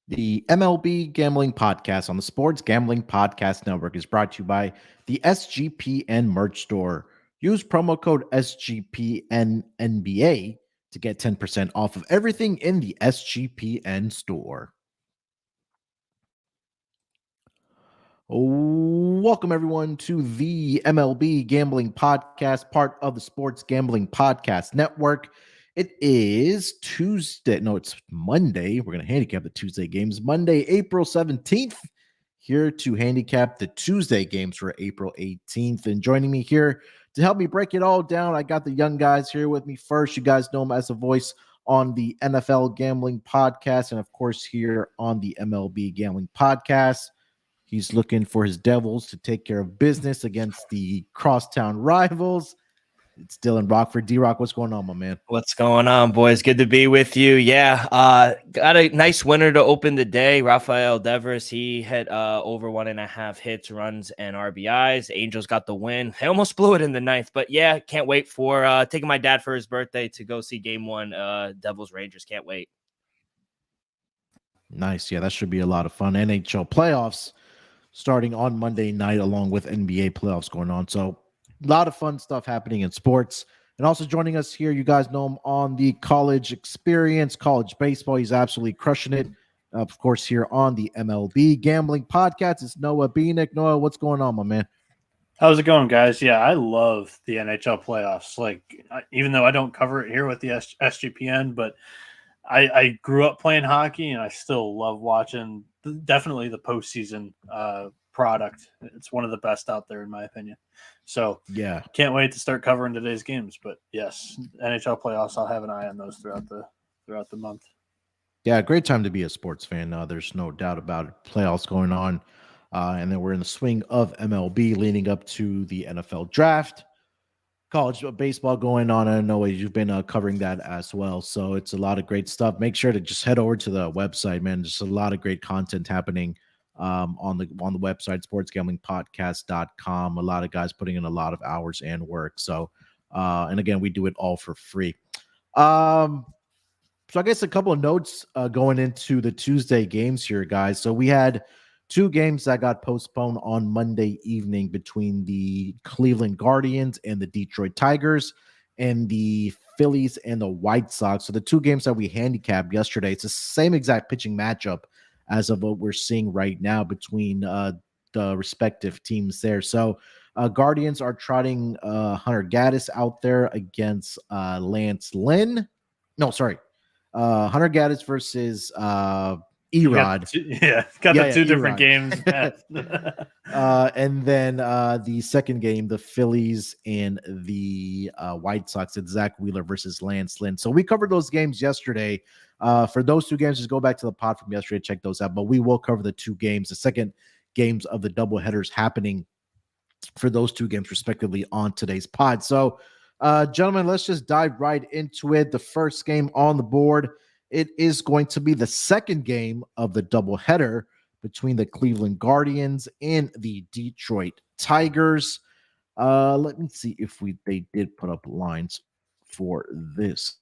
The MLB Gambling Podcast on the Sports Gambling Podcast Network is brought to you by the SGPN merch store. Use promo code SGPNNBA to get 10% off of everything in the SGPN store. Welcome, everyone, to the MLB Gambling Podcast, part of the Sports Gambling Podcast Network. It is Tuesday. No, it's Monday. We're going to handicap the Tuesday games. Monday, April 17th. Here to handicap the Tuesday games for April 18th. And joining me here to help me break it all down, I got the young guys here with me first. You guys know him as a voice on the NFL Gambling Podcast and, of course, here on the MLB Gambling Podcast. He's looking for his Devils to take care of business against the crosstown rivals. It's Dylan Rockford. D-Rock, what's going on, my man? What's going on, boys? Good to be with you. Yeah, got a nice winner to open the day. Rafael Devers, he hit over 1.5 hits, runs, and RBIs. Angels got the win. They almost blew it in the ninth, but yeah, can't wait for taking my dad for his birthday to go see Game 1, Devils-Rangers. Can't wait. Nice. Yeah, that should be a lot of fun. NHL Playoffs starting on Monday night, along with NBA playoffs going on. So a lot of fun stuff happening in sports. And also joining us here, you guys know him on the college experience, college baseball. He's absolutely crushing it. Of course, here on the MLB Gambling Podcast, it's Noah Bieniek. Noah, what's going on, my man? How's it going, guys? Yeah, I love the NHL playoffs. Like, even though I don't cover it here with the SGPN, but I grew up playing hockey, and I still love watching definitely the postseason product. It's one of the best out there, in my opinion. So, yeah, can't wait to start covering today's games. But yes, NHL playoffs, I'll have an eye on those throughout the month. Yeah, great time to be a sports fan. There's no doubt about it. Playoffs going on, and then we're in the swing of MLB leading up to the NFL draft. College baseball going on. I know you've been covering that as well. So it's a lot of great stuff. Make sure to just head over to the website, man. There's a lot of great content happening on the website, sportsgamblingpodcast.com. A lot of guys putting in a lot of hours and work. So, and again, we do it all for free. So I guess a couple of notes going into the Tuesday games here, guys. So we had two games that got postponed on Monday evening between the Cleveland Guardians and the Detroit Tigers, and the Phillies and the White Sox. So the two games that we handicapped yesterday, it's the same exact pitching matchup as of what we're seeing right now between the respective teams there. So Guardians are trotting Hunter Gaddis out there against Lance Lynn. No, sorry. Hunter Gaddis versus Erod. Got the two different games. And then the second game, the Phillies and the White Sox, it's Zach Wheeler versus Lance Lynn. So we covered those games yesterday. For those two games, just go back to the pod from yesterday, check those out. But we will cover the two games, the second games of the doubleheaders happening for those two games, respectively, on today's pod. So, gentlemen, let's just dive right into it. The first game on the board, it is going to be the second game of the doubleheader between the Cleveland Guardians and the Detroit Tigers. Let me see if they did put up lines for this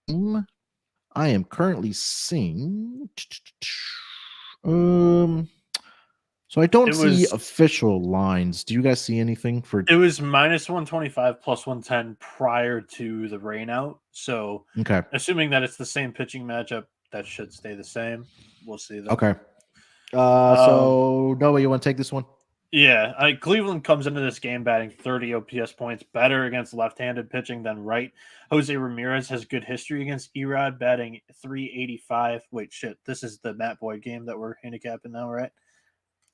game. I am currently seeing. So I don't see official lines. Do you guys see anything for? It was -125 plus 110 prior to the rainout. So, okay, assuming that it's the same pitching matchup, that should stay the same. We'll see though. Okay. So Noah, you want to take this one? Yeah, Cleveland comes into this game batting 30 OPS points, better against left-handed pitching than right. Jose Ramirez has good history against Erod, batting 385. Wait, shit, this is the Matt Boyd game that we're handicapping now, right?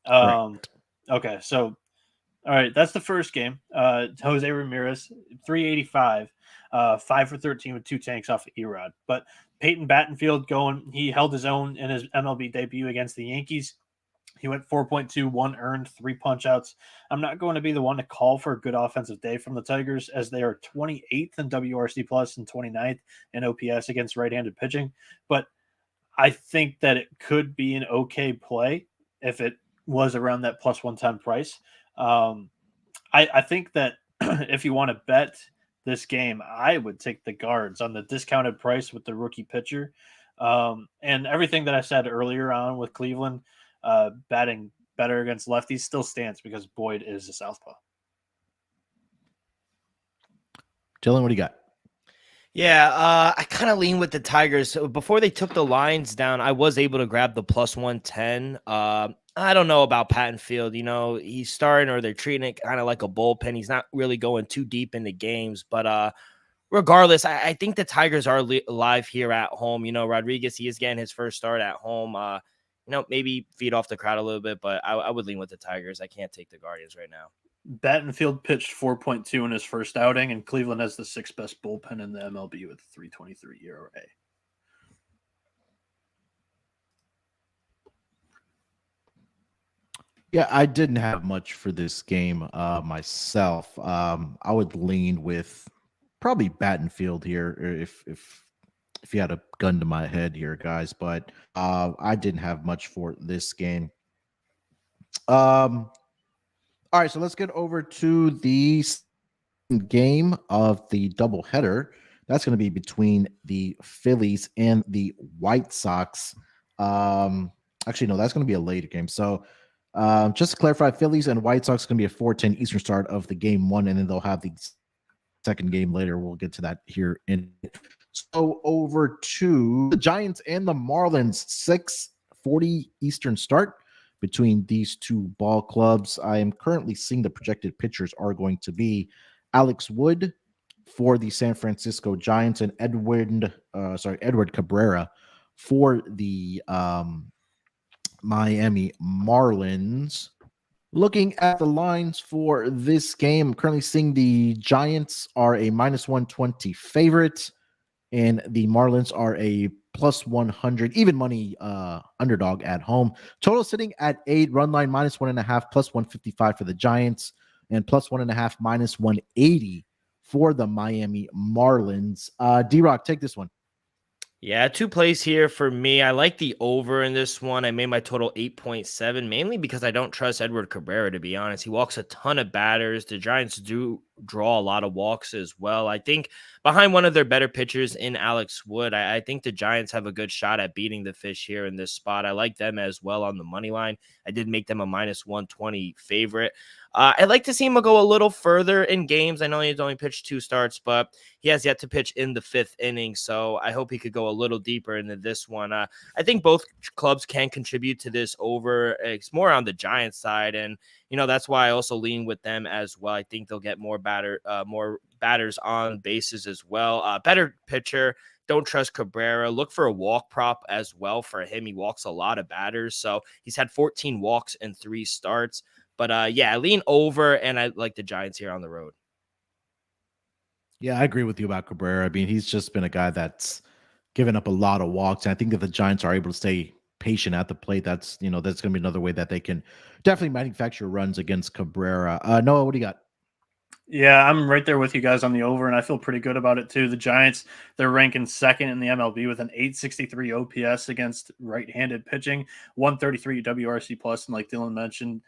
Okay, so all right, that's the first game. Jose Ramirez, 385, 5 for 13 with 2 tanks off of Erod. But Peyton Battenfield he held his own in his MLB debut against the Yankees. He went 4.2, 1 earned, 3 punch outs. I'm not going to be the one to call for a good offensive day from the Tigers, as they are 28th in WRC plus and 29th in OPS against right-handed pitching. But I think that it could be an okay play if it was around that plus 110 price. I think that if you want to bet this game, I would take the Guards on the discounted price with the rookie pitcher. And everything that I said earlier on with Cleveland batting better against lefties still stands because Boyd is a southpaw. Dylan, what do you got? Yeah, I kind of lean with the Tigers. So before they took the lines down, I was able to grab the plus 110. I don't know about Patton Field. He's starting, or they're treating it kind of like a bullpen. He's not really going too deep into games, but regardless, I think the Tigers are live here at home. Rodriguez, he is getting his first start at home. Maybe feed off the crowd a little bit, but I would lean with the Tigers. I can't take the Guardians right now. Battenfield pitched 4.2 in his first outing, and Cleveland has the 6th best bullpen in the MLB with 3.23 ERA. Yeah, I didn't have much for this game myself. I would lean with probably Battenfield here if you had a gun to my head here, guys. But I didn't have much for this game. All right, so let's get over to the game of the doubleheader. That's going to be between the Phillies and the White Sox. Actually, no, that's going to be a later game. So just to clarify, Phillies and White Sox going to be a 4:10 Eastern start of the game one, and then they'll have the second game later. We'll get to that here in. So over to the Giants and the Marlins, 6:40 Eastern start between these two ball clubs. I am currently seeing the projected pitchers are going to be Alex Wood for the San Francisco Giants and Edward Cabrera for the Miami Marlins. Looking at the lines for this game, I'm currently seeing the Giants are a -120 favorite, and the Marlins are a plus 100 even money underdog at home. Total sitting at 8, run line -1.5, plus 155 for the Giants, and plus 1.5, -180 for the Miami Marlins. D-Rock, take this one. Yeah, 2 plays here for me. I like the over in this one. I made my total 8.7, mainly because I don't trust Edward Cabrera, to be honest. He walks a ton of batters. The Giants do draw a lot of walks as well. I think behind one of their better pitchers in Alex Wood, I think the Giants have a good shot at beating the Fish here in this spot. I like them as well on the money line. I did make them a -120 favorite. I'd like to see him go a little further in games. I know he's only pitched 2 starts, but he has yet to pitch in the 5th inning, so I hope he could go a little deeper into this one. I think both clubs can contribute to this over. It's more on the Giants side, and that's why I also lean with them as well. I think they'll get more batters on bases as well. Better pitcher. Don't trust Cabrera. Look for a walk prop as well for him. He walks a lot of batters, so he's had 14 walks in 3 starts. But I lean over, and I like the Giants here on the road. Yeah, I agree with you about Cabrera. I mean, he's just been a guy that's given up a lot of walks. And I think if the Giants are able to stay patient at the plate, that's going to be another way that they can definitely manufacture runs against Cabrera. Noah, what do you got? Yeah, I'm right there with you guys on the over, and I feel pretty good about it too. The Giants, they're ranking 2nd in the MLB with an 863 OPS against right-handed pitching, 133 WRC plus, and like Dylan mentioned,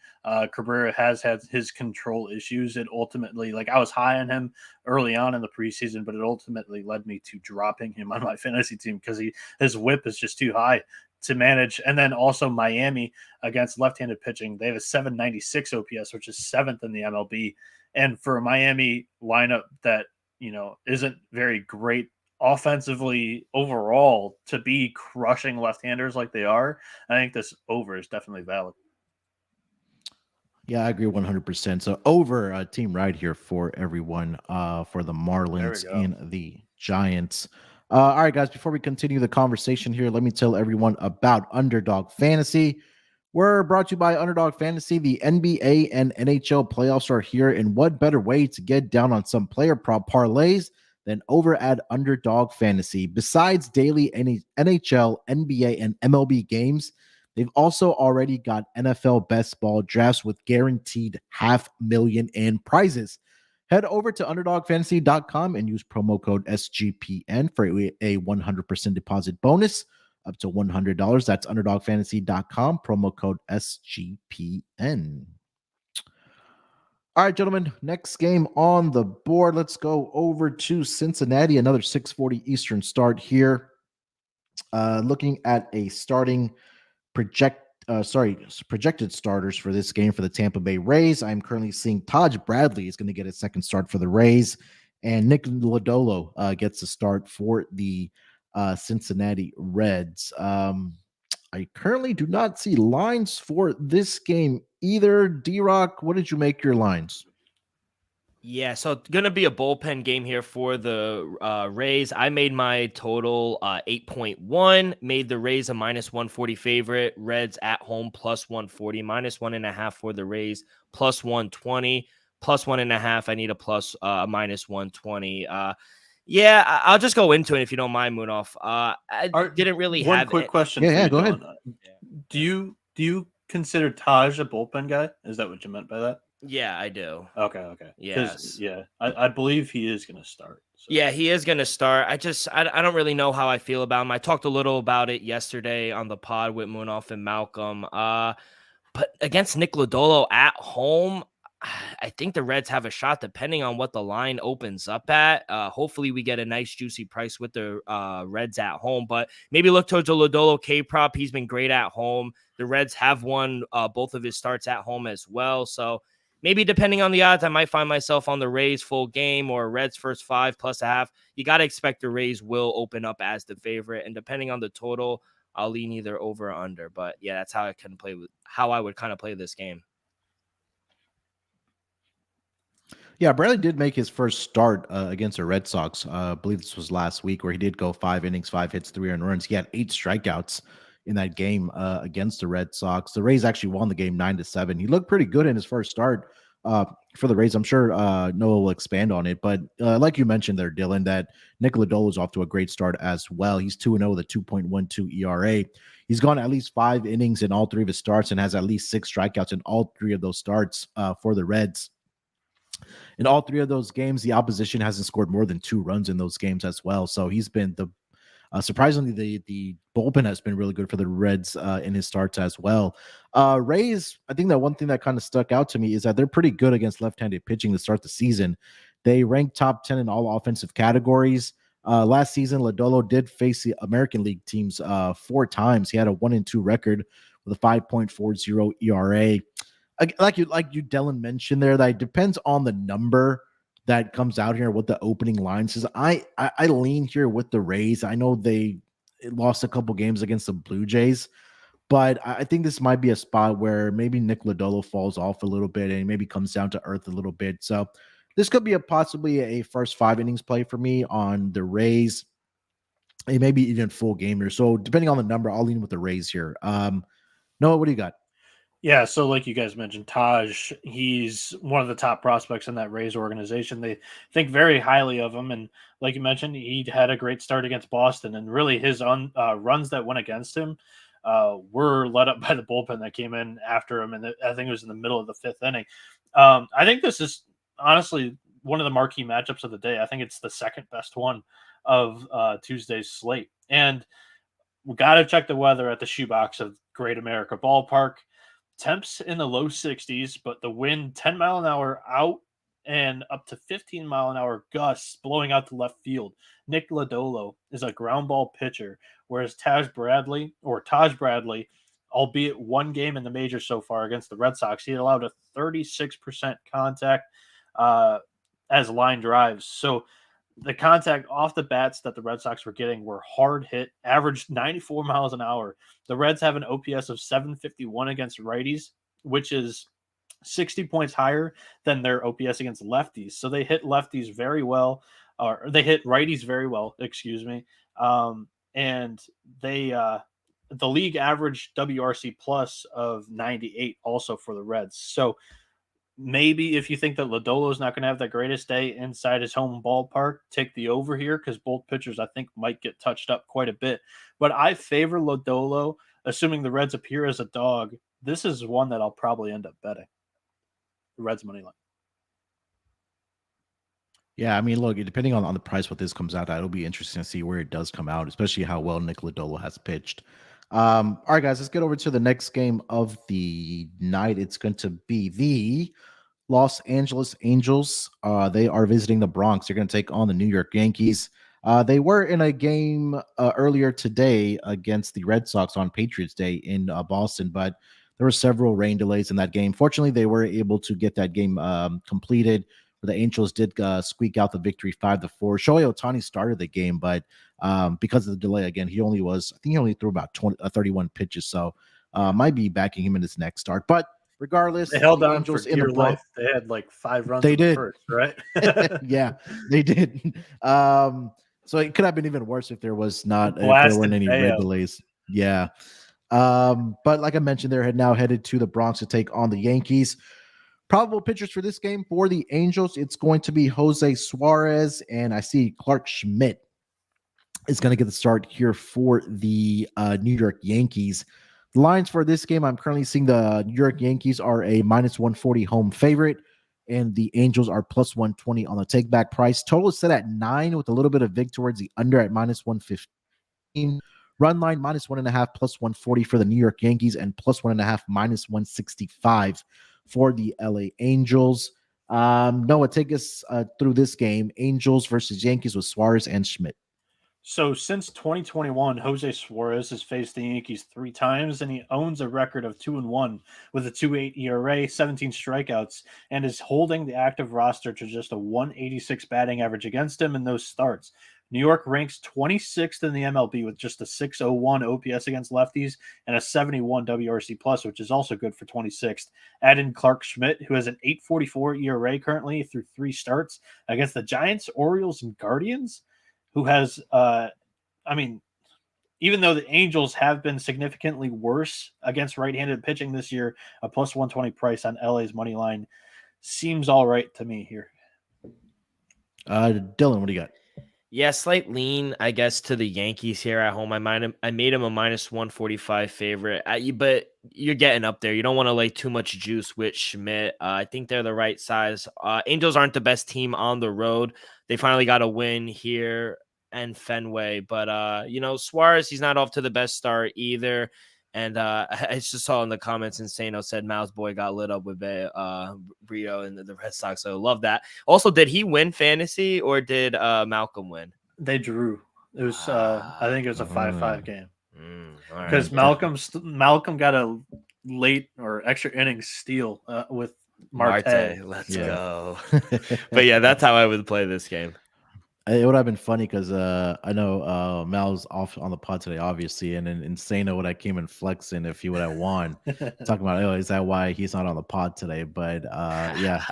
Cabrera has had his control issues. It ultimately, I was high on him early on in the preseason, but it ultimately led me to dropping him on my fantasy team because his whip is just too high to manage. And then also Miami against left-handed pitching, they have a 796 OPS, which is 7th in the MLB. And for a Miami lineup that, isn't very great offensively overall to be crushing left-handers like they are, I think this over is definitely valid. Yeah, I agree 100%. So over team right here for everyone for the Marlins and the Giants. All right, guys, before we continue the conversation here, let me tell everyone about Underdog Fantasy. We're brought to you by Underdog Fantasy. The NBA and NHL playoffs are here, and what better way to get down on some player prop parlays than over at Underdog Fantasy? Besides daily NHL, NBA, and MLB games, they've also already got NFL best ball drafts with guaranteed $500,000 in prizes. Head over to UnderdogFantasy.com and use promo code SGPN for a 100% deposit bonus up to $100. That's UnderdogFantasy.com, promo code SGPN. All right, gentlemen, next game on the board. Let's go over to Cincinnati, another 6:40 Eastern start here. Looking at a projected starters for this game for the Tampa Bay Rays, I'm currently seeing Taj Bradley is going to get a second start for the Rays, and Nick Lodolo gets a start for the Cincinnati Reds. I currently do not see lines for this game either. D-Rock, what did you make your lines? Yeah, so it's going to be a bullpen game here for the Rays. I made my total 8.1, made the Rays a minus 140 favorite, Reds at home plus 140, minus 1.5 for the Rays, plus 120, plus 1.5. I need a plus minus 120. Yeah, I'll just go into it if you don't mind, Munaf. I didn't really one have quick question. Yeah, go ahead. Do you consider Taj a bullpen guy? Is that what you meant by that? Yeah, I do. Okay. Yes. Yeah, I believe he is going to start. So. Yeah, he is going to start. I don't really know how I feel about him. I talked a little about it yesterday on the pod with Munaf and Malcolm. But against Nick Lodolo at home, I think the Reds have a shot depending on what the line opens up at. Hopefully we get a nice juicy price with the Reds at home, but maybe look towards the Lodolo K-prop. He's been great at home. The Reds have won both of his starts at home as well. So maybe depending on the odds, I might find myself on the Rays full game or Reds first 5 plus a half. You got to expect the Rays will open up as the favorite. And depending on the total, I'll lean either over or under. But yeah, that's how I would kind of play this game. Yeah, Bradley did make his first start against the Red Sox. I believe this was last week, where he did go 5 innings, 5 hits, 3 earned runs. He had 8 strikeouts in that game against the Red Sox. The Rays actually won the game 9-7. He looked pretty good in his first start for the Rays. I'm sure Noah will expand on it, but like you mentioned there, Dylan, that Nick Lodolo is off to a great start as well. He's 2-0 with a 2.12 ERA. He's gone at least 5 innings in all 3 of his starts and has at least 6 strikeouts in all 3 of those starts for the Reds. In all 3 of those games, the opposition hasn't scored more than 2 runs in those games as well. So he's been surprisingly, the bullpen has been really good for the Reds in his starts as well. Rays, I think that one thing that kind of stuck out to me is that they're pretty good against left-handed pitching to start the season. They rank top 10 in all offensive categories. Last season, Lodolo did face the American League teams 4 times. He had a 1-2 record with a 5.40 ERA. Like you, Dylan mentioned there, that it depends on the number that comes out here, what the opening line says. I lean here with the Rays. I know they lost a couple games against the Blue Jays, but I think this might be a spot where maybe Nick Lodolo falls off a little bit and maybe comes down to earth a little bit. So this could be possibly a first 5 innings play for me on the Rays. It may be even full game here. So depending on the number, I'll lean with the Rays here. Noah, what do you got? Yeah, so like you guys mentioned, Taj, he's one of the top prospects in that Rays organization. They think very highly of him. And like you mentioned, he had a great start against Boston. And really his runs that went against him were led up by the bullpen that came in after him. And I think it was in the middle of the 5th inning. I think this is honestly one of the marquee matchups of the day. I think it's the second best one of Tuesday's slate. And we got to check the weather at the shoebox of Great America Ballpark. Temps in the low 60s, but the wind 10 mile an hour out and up to 15 mile an hour gusts blowing out to left field. Nick Lodolo is a ground ball pitcher, whereas Taj Bradley, albeit one game in the major so far against the Red Sox, he allowed a 36% contact as line drives. So the contact off the bats that the Red Sox were getting were hard hit, averaged 94 miles an hour. The Reds have an OPS of 751 against righties, which is 60 points higher than their OPS against lefties. So they hit lefties very well, or they hit righties very well, excuse me. And they, the league average WRC plus of 98 also for the Reds. So maybe if you think that Lodolo is not going to have the greatest day inside his home ballpark, take the over here because both pitchers, I think, might get touched up quite a bit. But I favor Lodolo, assuming the Reds appear as a dog. This is one that I'll probably end up betting. The Reds money line. Yeah, I mean, look, depending on the price what this comes out at, it'll be interesting to see where it does come out, especially how well Nick Lodolo has pitched. All right, guys, let's get over to the next game of the night. It's going to be the Los Angeles Angels. They are visiting the Bronx. They're going to take on the New York Yankees. They were in a game earlier today against the Red Sox on Patriots Day in Boston, but there were several rain delays in that game. Fortunately, they were able to get that game completed. The Angels did squeak out the victory 5-4. Shohei Ohtani started the game, but because of the delay, again, I think he only threw about 31 pitches, so might be backing him in his next start. But regardless, they held the on Angels for in dear the Bronx, life. They had like 5 runs they in the did. first, right? Yeah, they did. So it could have been even worse if there weren't any red delays. Yeah. But like I mentioned, they're now headed to the Bronx to take on the Yankees. Probable pitchers for this game for the Angels, it's going to be Jose Suarez, and I see Clark Schmidt is going to get the start here for the New York Yankees. The lines for this game, I'm currently seeing the New York Yankees are a -140 home favorite, and the Angels are +120 on the take-back price. Total is set at 9 with a little bit of vig towards the under at -115. Run line -1.5 +140 for the New York Yankees, and +1.5 -165 for the LA Angels. Noah, take us through this game. Angels versus Yankees with Suarez and Schmidt. So since 2021, Jose Suarez has faced the Yankees 3 times, and he owns a record of 2-1 with a 2.8 ERA, 17 strikeouts, and is holding the active roster to just a 186 batting average against him in those starts. New York ranks 26th in the MLB with just a 601 OPS against lefties and a 71 WRC plus, which is also good for 26th. Add in Clark Schmidt, who has an 8.44 ERA currently through 3 starts against the Giants, Orioles, and Guardians, who has, even though the Angels have been significantly worse against right-handed pitching this year, a +120 price on LA's money line seems all right to me here. Dylan, what do you got? Yeah, slight lean, I guess, to the Yankees here at home. I made him a -145 favorite, but you're getting up there. You don't want to lay too much juice with Schmidt. I think they're the right size. Angels aren't the best team on the road. They finally got a win here and Fenway, but Suarez, he's not off to the best start either. And I just saw in the comments, Insano said Miles Boy got lit up with Brio and the Red Sox. So I love that. Also, did he win fantasy or did Malcolm win? They drew. It was I think it was a 5-5 game. Because right. Malcolm got a late or extra innings steal with Marte. Let's go. But yeah, that's how I would play this game. It would have been funny because I know Mal's off on the pod today, obviously, and then Insano would have came and flexing if he would have won. Talking about, is that why he's not on the pod today? But yeah,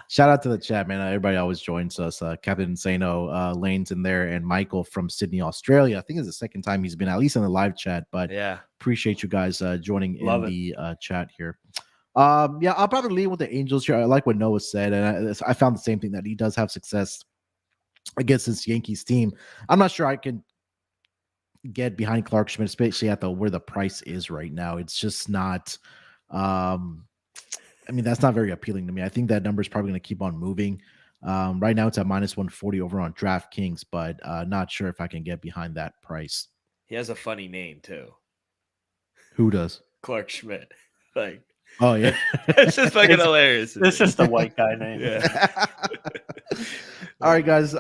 shout out to the chat, man. Everybody always joins us. Captain Insano, Lane's in there, and Michael from Sydney, Australia. I think it's the second time he's been at least in the live chat. But yeah, appreciate you guys joining in the chat here. Yeah, I'll probably lead with the Angels here. I like what Noah said, and I found the same thing, that he does have success against this Yankees team. I'm not sure I can get behind Clark Schmidt, especially at where the price is right now. It's just not. That's not very appealing to me. I think that number is probably going to keep on moving. Right now, it's at -140 over on DraftKings, but not sure if I can get behind that price. He has a funny name too. Who does? Clark Schmidt. Like, oh yeah, it's just fucking hilarious. It's just a white guy name. Yeah. All right, guys.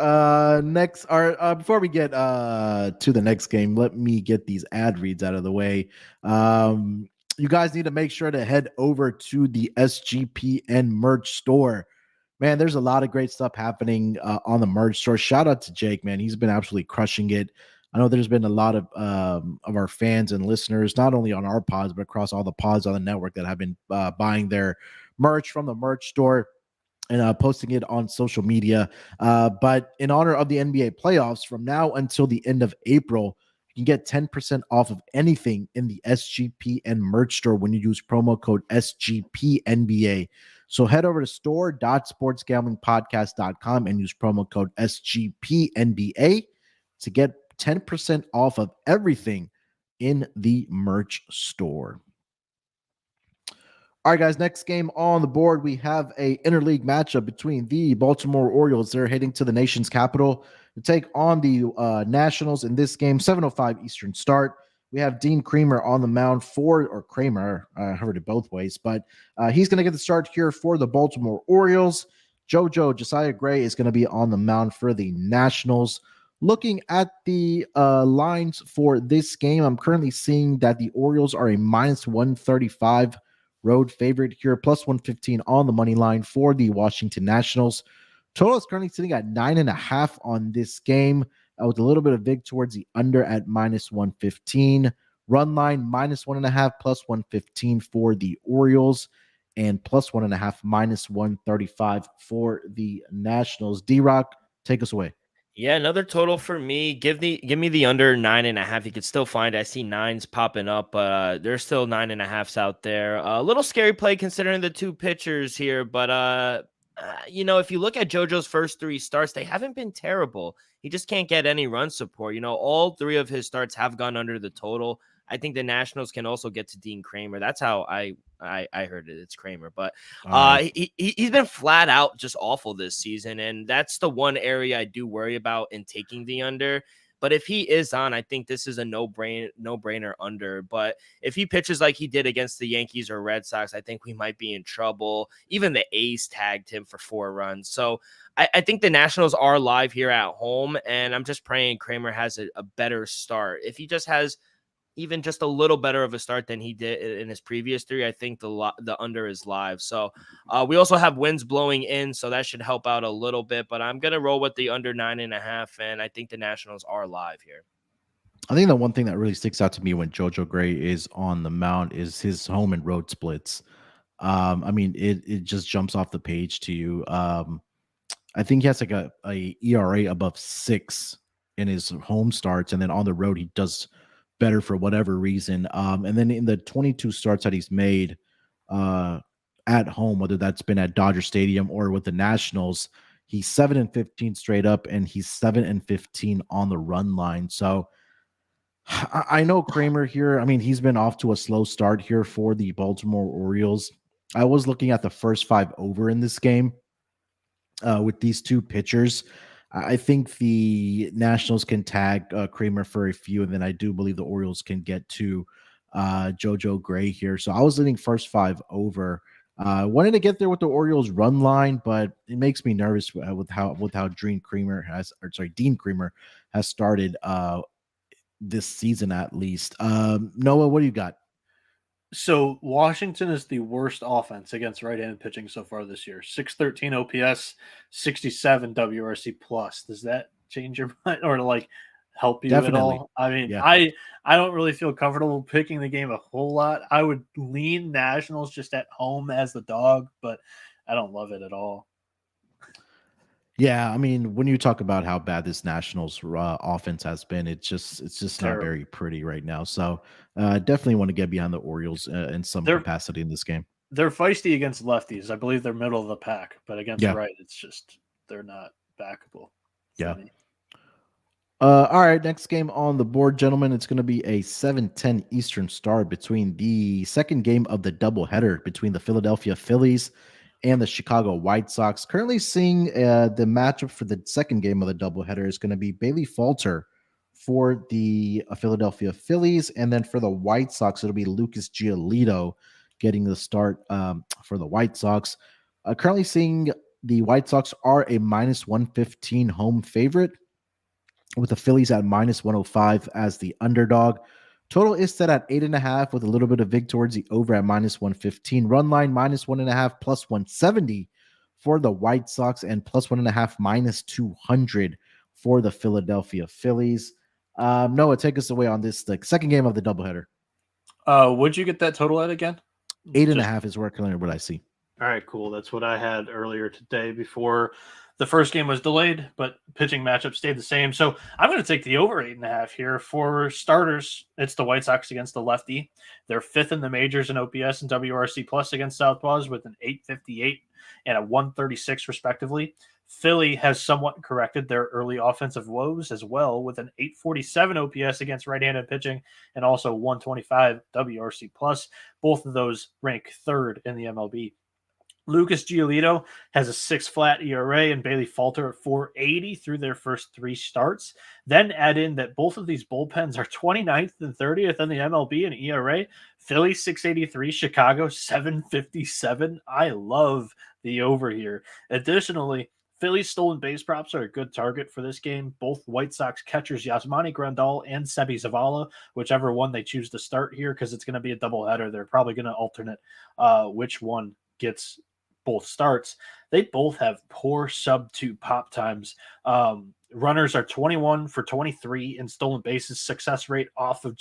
Next, before we get to the next game, let me get these ad reads out of the way. You guys need to make sure to head over to the SGPN merch store. Man, there's a lot of great stuff happening on the merch store. Shout out to Jake, man. He's been absolutely crushing it. I know there's been a lot of our fans and listeners, not only on our pods, but across all the pods on the network that have been buying their merch from the merch store and posting it on social media. But in honor of the NBA playoffs, from now until the end of April, you can get 10% off of anything in the SGPN merch store when you use promo code SGPNBA. So head over to store.sportsgamblingpodcast.com and use promo code SGPNBA to get 10% off of everything in the merch store. All right, guys, next game on the board, we have a interleague matchup between the Baltimore Orioles. They're heading to the nation's capital to take on the Nationals in this game, 7:05 Eastern start. We have Dean Kramer on the mound Kramer, I heard it both ways, but he's going to get the start here for the Baltimore Orioles. Josiah Gray is going to be on the mound for the Nationals. Looking at the lines for this game, I'm currently seeing that the Orioles are a minus 135 road favorite here, plus 115 on the money line for the Washington Nationals. Total is currently sitting at 9.5 on this game, with a little bit of vig towards the under at minus 115. Run line minus 1.5, plus 115 for the Orioles, and plus 1.5, minus 135 for the Nationals. D-Rock, take us away. Yeah, another total for me. Give me the under 9.5. You could still find it. I see nines popping up, but there's still 9.5s out there. A little scary play considering the two pitchers here, but if you look at JoJo's first three starts, they haven't been terrible. He just can't get any run support. All three of his starts have gone under the total. I think the Nationals can also get to Dean Kramer. That's how I heard it. It's Kramer, but he's been flat out just awful this season, and that's the one area I do worry about in taking the under. But if he is on, I think this is a no-brainer under. But if he pitches like he did against the Yankees or Red Sox, I think we might be in trouble. Even the A's tagged him for 4 runs. So I think the Nationals are live here at home, and I'm just praying Kramer has a better start. If he just has even just a little better of a start than he did in his previous 3, I think the under is live. So we also have winds blowing in, so that should help out a little bit. But I'm going to roll with the under 9.5, and I think the Nationals are live here. I think the one thing that really sticks out to me when JoJo Gray is on the mound is his home and road splits. It just jumps off the page to you. I think he has like a ERA above 6 in his home starts, and then on the road he does better for whatever reason. And then in the 22 starts that he's made at home, whether that's been at Dodger Stadium or with the Nationals, he's 7-15 straight up, and he's 7-15 on the run line. So I know Kramer here. I mean, he's been off to a slow start here for the Baltimore Orioles. I was looking at the first 5 over in this game with these two pitchers. I think the Nationals can tag Kramer for a few, and then I do believe the Orioles can get to JoJo Gray here. So I was leaning first 5 over. Wanted to get there with the Orioles run line, but it makes me nervous with how Dean Kramer has started this season at least. Noah, what do you got? So Washington is the worst offense against right-handed pitching so far this year. 613 OPS, 67 WRC plus. Does that change your mind or help you Definitely. at all? I mean, Yeah. I don't really feel comfortable picking the game a whole lot. I would lean Nationals just at home as the dog, but I don't love it at all. Yeah, I mean, when you talk about how bad this Nationals offense has been, it's just not very pretty right now. So definitely want to get behind the Orioles in some capacity in this game. They're feisty against lefties. I believe they're middle of the pack, but against right, it's just they're not backable. Yeah. All right, next game on the board, gentlemen. It's going to be a 7:10 Eastern start between the second game of the doubleheader between the Philadelphia Phillies and the Chicago White Sox. Currently seeing the matchup for the second game of the doubleheader is going to be Bailey Falter for the Philadelphia Phillies, and then for the White Sox, it'll be Lucas Giolito getting the start for the White Sox. Currently seeing the White Sox are a minus 115 home favorite, with the Phillies at minus 105 as the underdog. Total is set at 8.5 with a little bit of vig towards the over at minus 115. Run line minus 1.5 plus 170 for the White Sox, and plus 1.5 minus 200 for the Philadelphia Phillies. Noah, take us away on this, the second game of the doubleheader. Would you get that total at again? 8.5 is what I see. All right, cool. That's what I had earlier today before the first game was delayed, but pitching matchup stayed the same. So I'm going to take the over 8.5 here. For starters, it's the White Sox against the lefty. They're 5th in the majors in OPS and WRC plus against Southpaws with an 858 and a 136 respectively. Philly has somewhat corrected their early offensive woes as well with an 847 OPS against right-handed pitching and also 125 WRC plus. Both of those rank 3rd in the MLB. Lucas Giolito has a 6 flat ERA and Bailey Falter at 480 through their first 3 starts. Then add in that both of these bullpens are 29th and 30th in the MLB in ERA. Philly 683, Chicago 757. I love the over here. Additionally, Phillies stolen base props are a good target for this game. Both White Sox catchers Yasmani Grandal and Sebi Zavala, whichever one they choose to start here, because it's going to be a doubleheader. They're probably going to alternate which one gets both starts. They both have poor sub-2 pop times. Runners are 21 for 23 in stolen bases success rate off of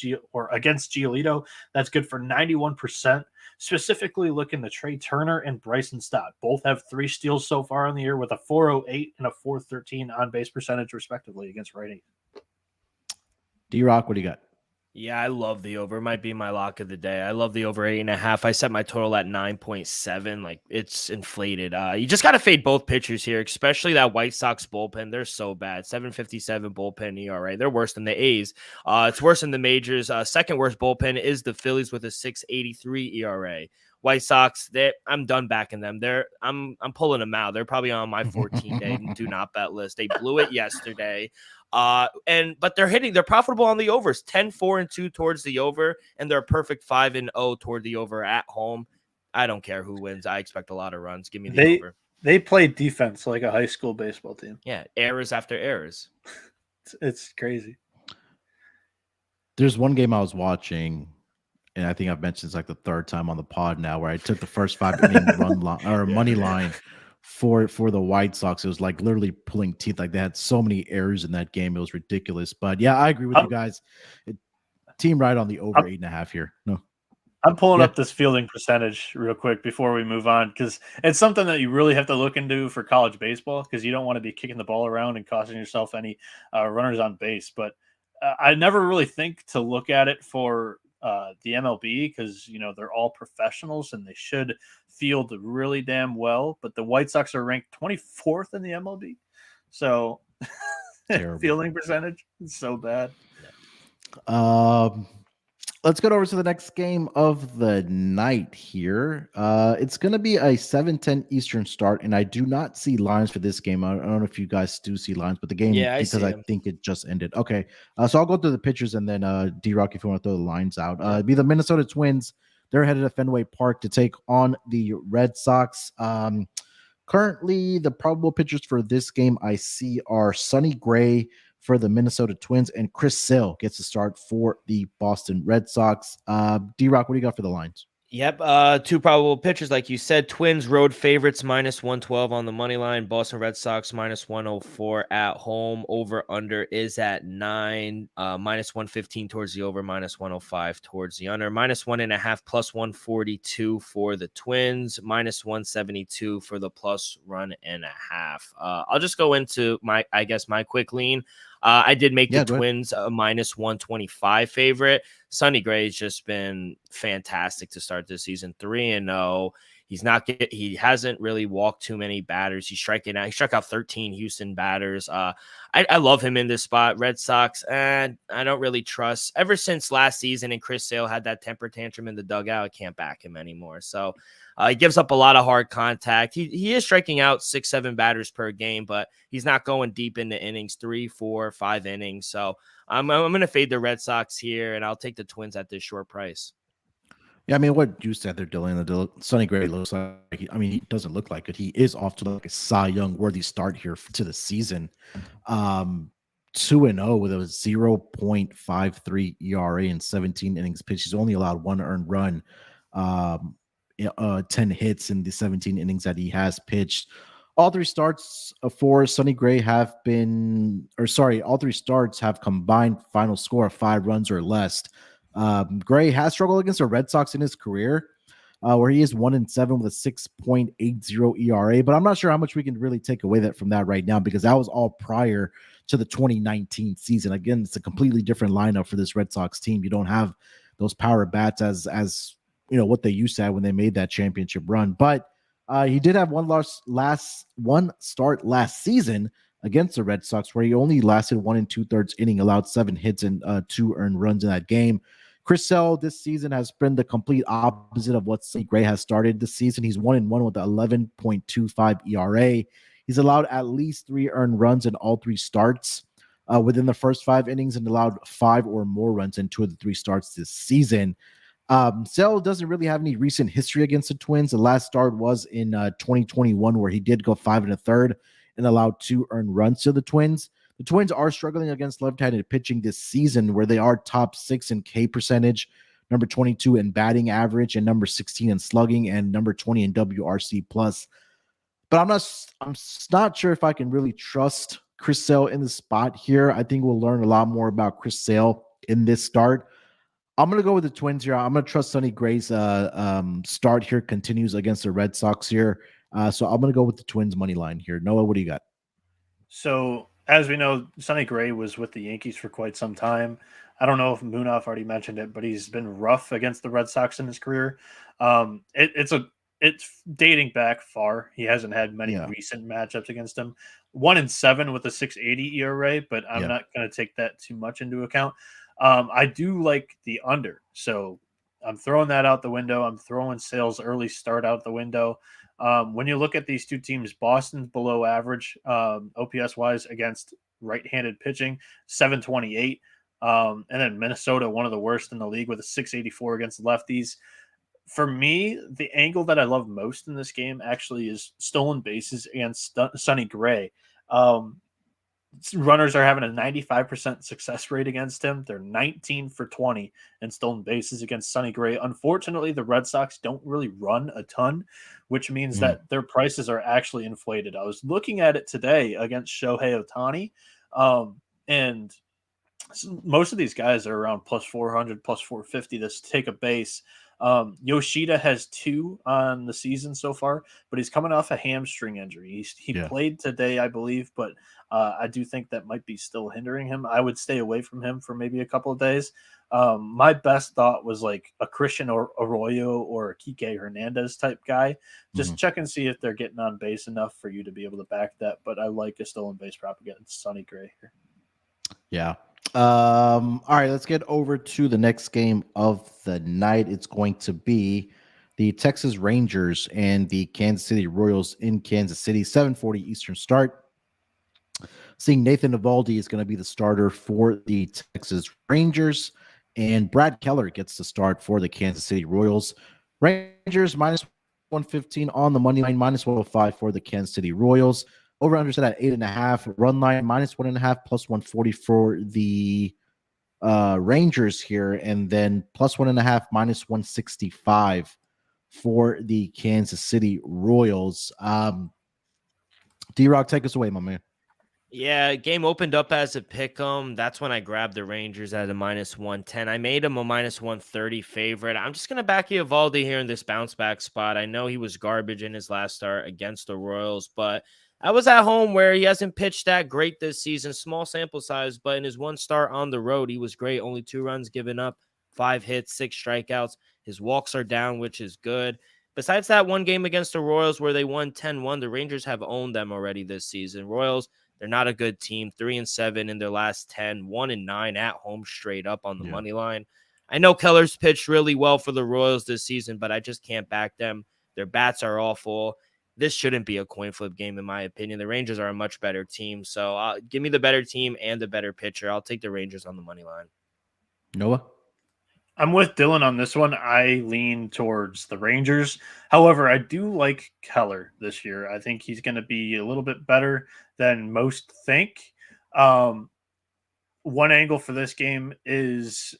against Giolito. That's good for 91%. Specifically looking to Trey Turner and Bryson Stott. Both have 3 steals so far in the year with a 408 and a 413 on base percentage, respectively, against righty. D-Rock, what do you got? Yeah, I love the over. It might be my lock of the day. I love the over 8.5. I set my total at 9.7. Like, it's inflated. You just got to fade both pitchers here, especially that White Sox bullpen. They're so bad. 7.57 bullpen ERA. They're worse than the A's. It's worse than the majors. Second worst bullpen is the Phillies with a 6.83 ERA. White Sox, I'm done backing them. I'm pulling them out. They're probably on my 14-day do not bet list. They blew it yesterday. But they're profitable on the overs, 10-4-2 towards the over, and they're a perfect 5-0 toward the over at home. I don't care who wins. I expect a lot of runs. Give me the over. They play defense like a high school baseball team. Yeah, errors after errors. It's crazy. There's one game I was watching, and I think I've mentioned it's like the third time on the pod now, where I took the first 5 inning run line or money line for the White Sox. It was like literally pulling teeth. Like, they had so many errors in that game. It was ridiculous. But yeah, I agree with you guys. Team right on the over 8.5 here. No, I'm pulling up this fielding percentage real quick before we move on, because it's something that you really have to look into for college baseball, because you don't want to be kicking the ball around and costing yourself any runners on base. But I never really think to look at it for the MLB, because they're all professionals and they should field really damn well. But the White Sox are ranked 24th in the MLB, so fielding percentage is so bad. Let's go over to the next game of the night here. It's going to be a 7:10 Eastern start, and I do not see lines for this game. I don't know if you guys do see lines, but the game, because I think it just ended. Okay, so I'll go through the pitchers, and then D-Rock, if you want to throw the lines out. It'd be the Minnesota Twins. They're headed to Fenway Park to take on the Red Sox. Currently, the probable pitchers for this game I see are Sonny Gray for the Minnesota Twins, and Chris Sale gets to start for the Boston Red Sox. D-Rock, what do you got for the lines? Yep. 2 probable pitchers, like you said. Twins road favorites -112 on the money line. Boston Red Sox -104 at home. Over under is at 9. -115 towards the over, -105 towards the under. -1.5 +142 for the Twins. -172 for the plus run and a half. I'll just go into my quick lean. I did make the Twins a -125 favorite. Sonny Gray's just been fantastic to start this season. 3-0. He hasn't really walked too many batters. He's striking out. He struck out 13 Houston batters. I love him in this spot. Red Sox, and I don't really trust. Ever since last season and Chris Sale had that temper tantrum in the dugout, I can't back him anymore. So he gives up a lot of hard contact. He is striking out 6-7 batters per game, but he's not going deep into innings, 3, 4, 5 innings. So I'm going to fade the Red Sox here, and I'll take the Twins at this short price. Yeah, I mean, what you said there, Dylan. Sonny Gray looks like, he doesn't look like it. He is off to like a Cy Young worthy start here to the season. 2-0 with a 0.53 ERA in 17 innings pitched. He's only allowed 1 earned run, 10 hits in the 17 innings that he has pitched. All 3 starts for Sonny Gray all 3 starts have combined final score of 5 runs or less. Gray has struggled against the Red Sox in his career, where he is 1-7 with a 6.80 ERA. But I'm not sure how much we can really take away from that right now, because that was all prior to the 2019 season. Again, it's a completely different lineup for this Red Sox team. You don't have those power bats as what they used to have when they made that championship run. But he did have one start last season against the Red Sox, where he only lasted 1 2/3 inning, allowed 7 hits and 2 earned runs in that game. Chris Sale this season has been the complete opposite of what Sonny Gray has started this season. He's 1-1 with an 11.25 ERA. He's allowed at least 3 earned runs in all 3 starts within the first 5 innings, and allowed 5 or more runs in 2 of the 3 starts this season. Sale doesn't really have any recent history against the Twins. The last start was in 2021, where he did go 5 1/3 and allowed 2 earned runs to the Twins. The Twins are struggling against left-handed pitching this season, where they are top 6 in K percentage, number 22 in batting average, and number 16 in slugging, and number 20 in WRC plus. But I'm not sure if I can really trust Chris Sale in the spot here. I think we'll learn a lot more about Chris Sale in this start. I'm going to go with the Twins here. I'm going to trust Sonny Gray's start here continues against the Red Sox here. So I'm going to go with the Twins money line here. Noah, what do you got? So as we know, Sonny Gray was with the Yankees for quite some time. I don't know if Munaf already mentioned it, but he's been rough against the Red Sox in his career. It's dating back far. He hasn't had many recent matchups against him. 1-7 with a 6.80 ERA, but I'm not going to take that too much into account. I do like the under, so I'm throwing that out the window. I'm throwing Sale's early start out the window. When you look at these two teams, Boston's below average OPS wise against right-handed pitching, 728. And then Minnesota, one of the worst in the league with a 684 against lefties. For me, the angle that I love most in this game actually is stolen bases against Sonny Gray. Runners are having a 95% success rate against him. They're 19 for 20 in stolen bases against Sonny Gray. Unfortunately, the Red Sox don't really run a ton, which means that their prices are actually inflated. I was looking at it today against Shohei Ohtani, and most of these guys are around plus 400, plus 450 to take a base. Yoshida has 2 on the season so far, but he's coming off a hamstring injury. He played today, I believe, but I do think that might be still hindering him. I would stay away from him for maybe a couple of days. My best thought was like a Christian Arroyo or a Kike Hernandez type guy. Just check and see if they're getting on base enough for you to be able to back that. But I like a stolen base prop against Sonny Gray here. Yeah. All right, let's get over to the next game of the night. It's going to be the Texas Rangers and the Kansas City Royals in Kansas City, 7:40 Eastern start. Seeing Nathan Eovaldi is going to be the starter for the Texas Rangers, and Brad Keller gets the start for the Kansas City Royals. Rangers minus 115 on the money line, minus 105 for the Kansas City Royals. Over under set at 8.5. Run line minus 1.5, plus 140 for the Rangers here, and then plus 1.5, minus 165 for the Kansas City Royals. D-Rock, take us away, my man. Yeah, game opened up as a pick 'em. That's when I grabbed the Rangers at a minus 110. I made him a minus 130 favorite. I'm just going to back Eovaldi here in this bounce back spot. I know he was garbage in his last start against the Royals, but I was at home where he hasn't pitched that great this season. Small sample size, but in his one start on the road, he was great. Only 2 runs given up, 5 hits, 6 strikeouts. His walks are down, which is good. Besides that one game against the Royals where they won 10-1, the Rangers have owned them already this season. Royals, they're not a good team. 3-7 in their last 10, 1-9 at home straight up on the money line. I know Keller's pitched really well for the Royals this season, but I just can't back them. Their bats are awful. This shouldn't be a coin flip game, in my opinion. The Rangers are a much better team. So give me the better team and the better pitcher. I'll take the Rangers on the money line. Noah? I'm with Dylan on this one. I lean towards the Rangers. However, I do like Keller this year. I think he's going to be a little bit better than most think. One angle for this game is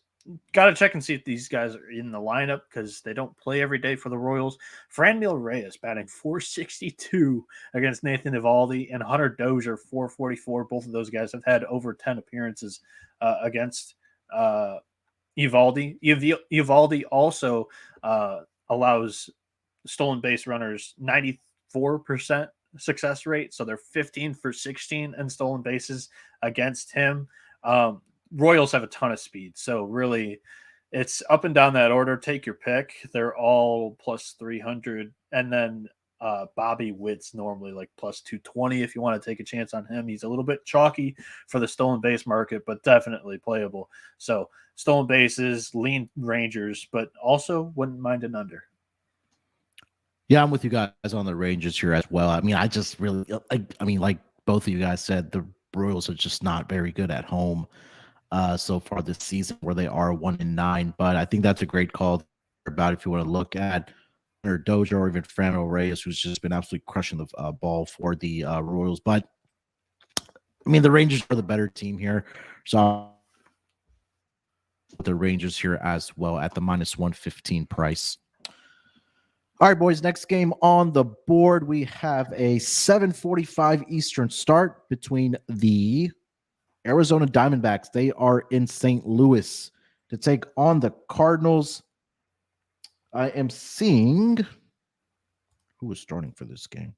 got to check and see if these guys are in the lineup because they don't play every day for the Royals. Franmil Reyes batting 462 against Nathan Eovaldi, and Hunter Dozier 444. Both of those guys have had over 10 appearances against Eovaldi. Eovaldi also allows stolen base runners 94% success rate, so they're 15 for 16 in stolen bases against him. Royals have a ton of speed, so really it's up and down that order. Take your pick. They're all plus 300, and then Bobby Witt's normally like plus 220 if you want to take a chance on him. He's a little bit chalky for the stolen base market, but definitely playable. So stolen bases, lean Rangers, but also wouldn't mind an under. Yeah, I'm with you guys on the Rangers here as well. I mean, I just really, like both of you guys said, the Royals are just not very good at home so far this season, where they are 1-9. But I think that's a great call about if you want to look at Dozier or even Franmil Reyes, who's just been absolutely crushing the ball for the Royals. But I mean, the Rangers are the better team here. So the Rangers here as well at the minus 115 price. All right, boys. Next game on the board, we have a 7:45 Eastern start between the Arizona Diamondbacks. They are in St. Louis to take on the Cardinals. I am seeing who is starting for this game.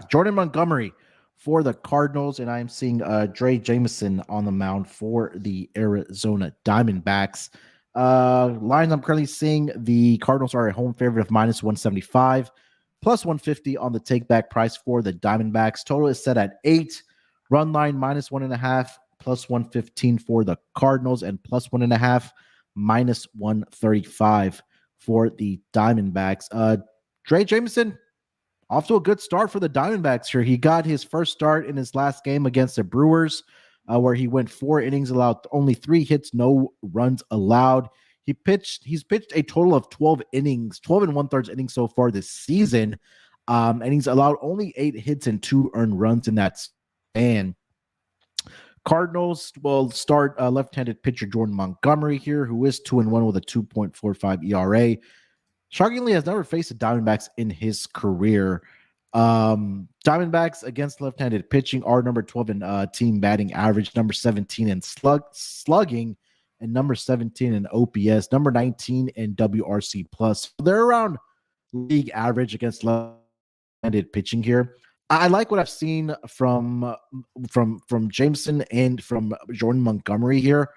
Jordan Montgomery for the Cardinals, and I am seeing Dre Jameson on the mound for the Arizona Diamondbacks. Lines I'm currently seeing, the Cardinals are a home favorite of minus 175, plus 150 on the take back price for the Diamondbacks. Total is set at 8. Run line minus 1.5, plus 115 for the Cardinals, and plus 1.5, minus 135 for the Diamondbacks. Dre Jameson, off to a good start for the Diamondbacks here. He got his first start in his last game against the Brewers, where he went 4 innings, allowed only 3 hits, no runs allowed. He's pitched a total of 12 innings, 12 and 1/3 innings so far this season. And he's allowed only 8 hits and 2 earned runs in that span. Cardinals will start left-handed pitcher Jordan Montgomery here, who is 2-1 with a 2.45 ERA. Shockingly, has never faced the Diamondbacks in his career. Diamondbacks against left-handed pitching are number 12 in team batting average, number 17 in slugging, and number 17 in OPS, number 19 in WRC plus. They're around league average against left-handed pitching here. I like what I've seen from Jameson and from Jordan Montgomery here.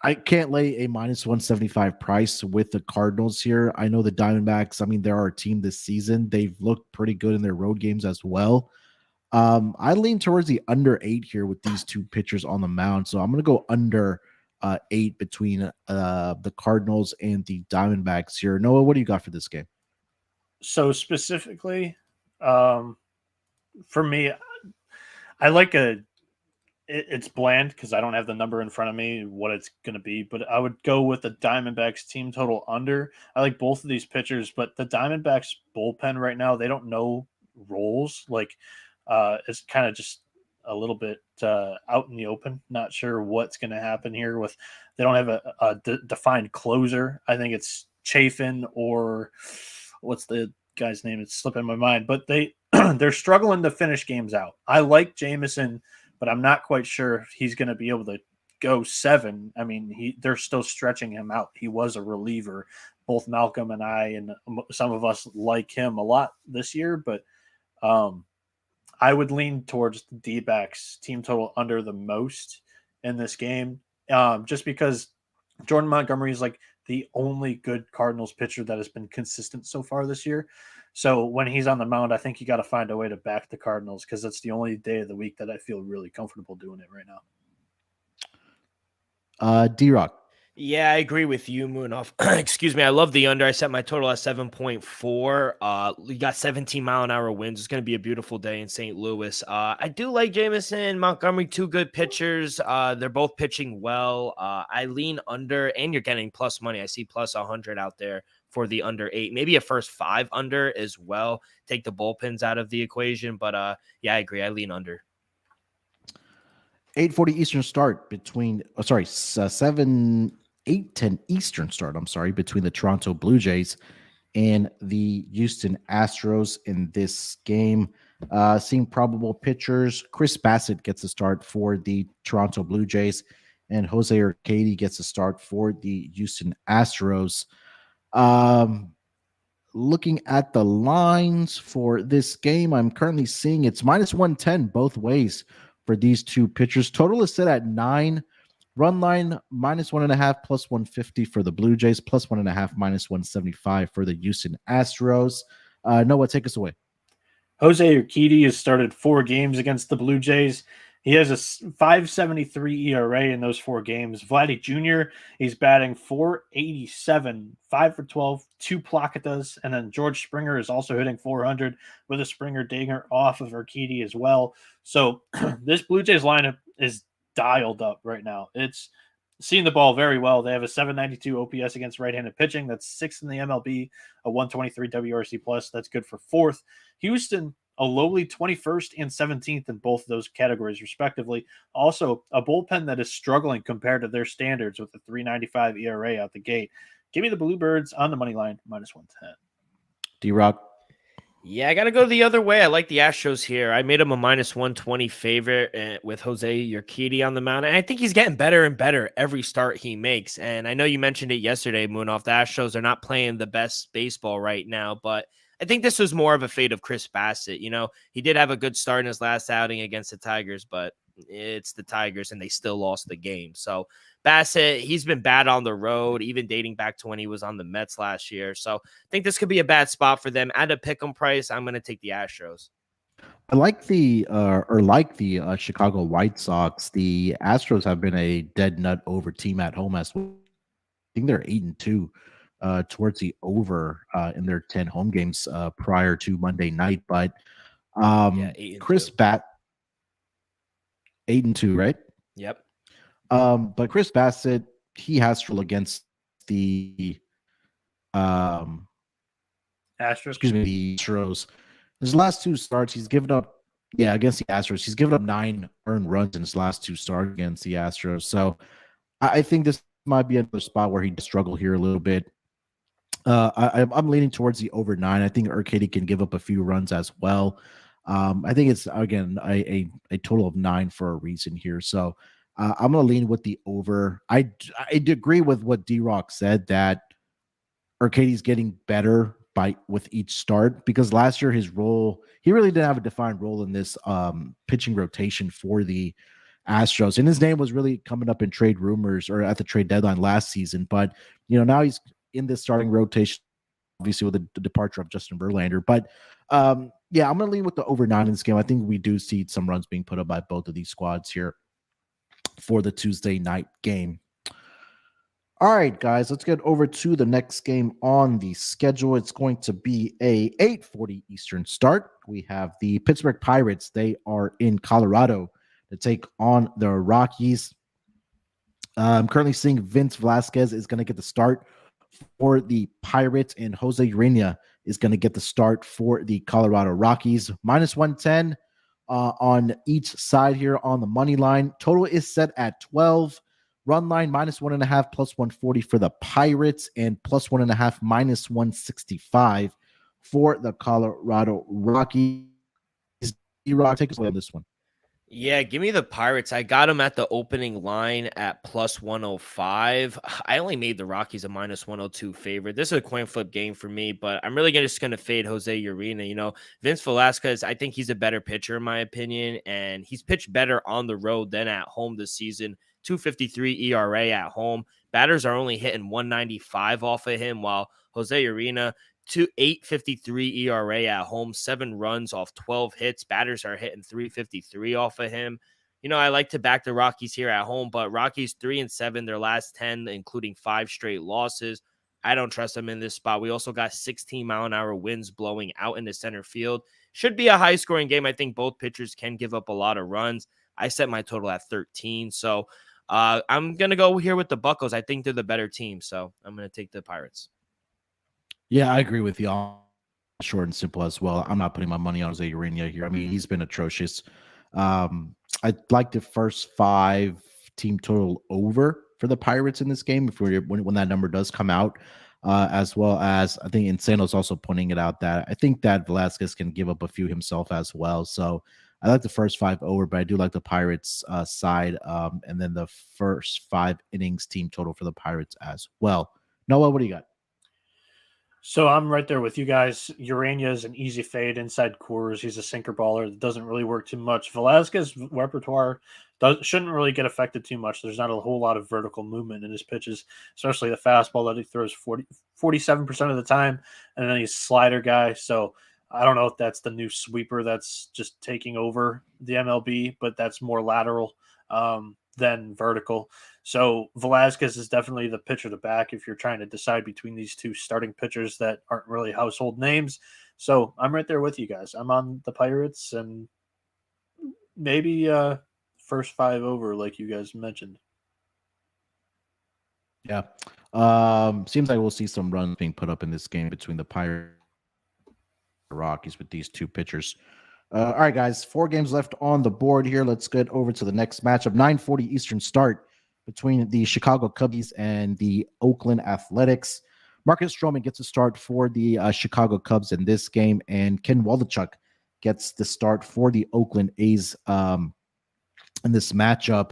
I can't lay a minus 175 price with the Cardinals here. I know the Diamondbacks, I mean, they're our team this season. They've looked pretty good in their road games as well. I lean towards the under 8 here with these two pitchers on the mound. So I'm going to go under 8 between the Cardinals and the Diamondbacks here. Noah, what do you got for this game? So specifically, for me, I like it's bland because I don't have the number in front of me, what it's going to be, but I would go with the Diamondbacks team total under. I like both of these pitchers, but the Diamondbacks bullpen right now, they don't know roles. Like it's kind of just a little bit out in the open. Not sure what's going to happen here with, they don't have a defined closer. I think it's Chafin or what's the guy's name? It's slipping my mind, but they're struggling to finish games out. I like Jameson, but I'm not quite sure if he's going to be able to go 7. I mean, they're still stretching him out. He was a reliever. Both Malcolm and I and some of us like him a lot this year, but I would lean towards the D-backs team total under the most in this game, just because Jordan Montgomery is like the only good Cardinals pitcher that has been consistent so far this year. So when he's on the mound, I think you got to find a way to back the Cardinals because that's the only day of the week that I feel really comfortable doing it right now. D-Rock. Yeah, I agree with you, Munaf. Excuse me. I love the under. I set my total at 7.4. We got 17-mile-an-hour winds. It's going to be a beautiful day in St. Louis. I do like Jameson, Montgomery, 2 good pitchers. They're both pitching well. I lean under, and you're getting plus money. I see plus 100 out there for the under 8. Maybe a first 5 under as well. Take the bullpens out of the equation. But, yeah, I agree. I lean under. 8:40 Eastern start between, 8:10 Eastern start, between the Toronto Blue Jays and the Houston Astros in this game. Seeing probable pitchers, Chris Bassett gets a start for the Toronto Blue Jays, and Jose Urquidy gets a start for the Houston Astros. Looking at the lines for this game, I'm currently seeing it's minus 110 both ways for these two pitchers. Total is set at 9. Run line minus 1.5 plus 150 for the Blue Jays, plus 1.5 minus 175 for the Houston Astros. Noah, take us away. Jose Urquidy has started 4 games against the Blue Jays. He has a 5.73 ERA in those 4 games. Vladdy Jr., he's batting .487, 5 for 12, 2 placatas, and then George Springer is also hitting .400 with a Springer dinger off of Urquidy as well. So this Blue Jays lineup is dialed up right now. It's seeing the ball very well. They have a 792 OPS against right-handed pitching. That's 6th in the MLB, a 123 WRC plus. That's good for 4th. Houston a lowly 21st and 17th in both of those categories, respectively. Also, a bullpen that is struggling compared to their standards with a 3.95 ERA out the gate. Give me the Bluebirds on the money line, -110. D-Rock. Yeah, I got to go the other way. I like the Astros here. I made him a -120 favorite with Jose Urquidy on the mound. And I think he's getting better and better every start he makes. And I know you mentioned it yesterday, Munaf. The Astros are not playing the best baseball right now, but I think this was more of a fate of Chris Bassett. You know, he did have a good start in his last outing against the Tigers, but it's the Tigers and they still lost the game. So Bassett, he's been bad on the road, even dating back to when he was on the Mets last year. So I think this could be a bad spot for them. At a pick'em price, I'm going to take the Astros. I like the Chicago White Sox. The Astros have been a dead nut over team at home as well. I think they're 8-2 towards the over in their 10 home games prior to Monday night. But Chris 8-2, right? Yep. But Chris Bassett, he has struggled against the Astros. the Astros. His last two starts, he's given up, against the Astros. He's given up 9 earned runs in his last 2 starts against the Astros. So I think this might be another spot where he struggled here a little bit. I'm leaning towards the over 9. I think Urquidy can give up a few runs as well. I think it's, again, a total of 9 for a reason here. So I'm going to lean with the over. I agree with what D-Rock said that Urquidy's getting better with each start, because last year his role, he really didn't have a defined role in this pitching rotation for the Astros, and his name was really coming up in trade rumors or at the trade deadline last season. But now he's in this starting rotation, obviously with the departure of Justin Verlander. But I'm going to lean with the over 9 in this game. I think we do see some runs being put up by both of these squads here for the Tuesday night game. All right, guys, let's get over to the next game on the schedule. It's going to be a 8:40 Eastern start. We have the Pittsburgh Pirates. They are in Colorado to take on the Rockies. I'm currently seeing Vince Velasquez is going to get the start for the Pirates, and Jose Urena is going to get the start for the Colorado Rockies. -110 on each side here on the money line. Total is set at 12. Run line -1.5 +140 for the Pirates, and +1.5 -165 for the Colorado Rockies. D-Rock, take us away on this one. Yeah, give me the Pirates. I got them at the opening line at +105. I only made the Rockies a -102 favorite. This is a coin flip game for me, but I'm really just going to fade Jose Urena. Vince Velasquez, I think he's a better pitcher in my opinion, and he's pitched better on the road than at home this season. 2.53 ERA at home. Batters are only hitting 195 off of him, while Jose Urena, 8.53 ERA at home, 7 runs off 12 hits. Batters are hitting 3.53 off of him. I like to back the Rockies here at home, but Rockies 3-7, their last 10, including 5 straight losses. I don't trust them in this spot. We also got 16-mile-an-hour winds blowing out into center field. Should be a high-scoring game. I think both pitchers can give up a lot of runs. I set my total at 13, so I'm going to go here with the Buccos. I think they're the better team, so I'm going to take the Pirates. Yeah, I agree with you. Short and simple as well. I'm not putting my money on Jose Urena here. I mean, he's been atrocious. I'd like the first 5 team total over for the Pirates in this game when that number does come out, as well as I think Insano's also pointing it out that I think that Velasquez can give up a few himself as well. So I like the first 5 over, but I do like the Pirates side, and then the first 5 innings team total for the Pirates as well. Noah, what do you got? So I'm right there with you guys. Urena is an easy fade inside Coors. He's a sinker baller that doesn't really work too much. Velasquez repertoire shouldn't really get affected too much. There's not a whole lot of vertical movement in his pitches, especially the fastball that he throws 47% of the time, and then he's a slider guy. So I don't know if that's the new sweeper that's just taking over the MLB, but that's more lateral than vertical. So Velasquez is definitely the pitcher to back if you're trying to decide between these 2 starting pitchers that aren't really household names. So I'm right there with you guys. I'm on the Pirates and maybe first 5 over like you guys mentioned. Yeah. Seems like we'll see some runs being put up in this game between the Pirates and the Rockies with these 2 pitchers All right, guys, 4 games left on the board here. Let's get over to the next matchup. 9:40 Eastern start between the Chicago Cubbies and the Oakland Athletics. Marcus Stroman gets a start for the Chicago Cubs in this game, and Ken Waldichuk gets the start for the Oakland A's in this matchup.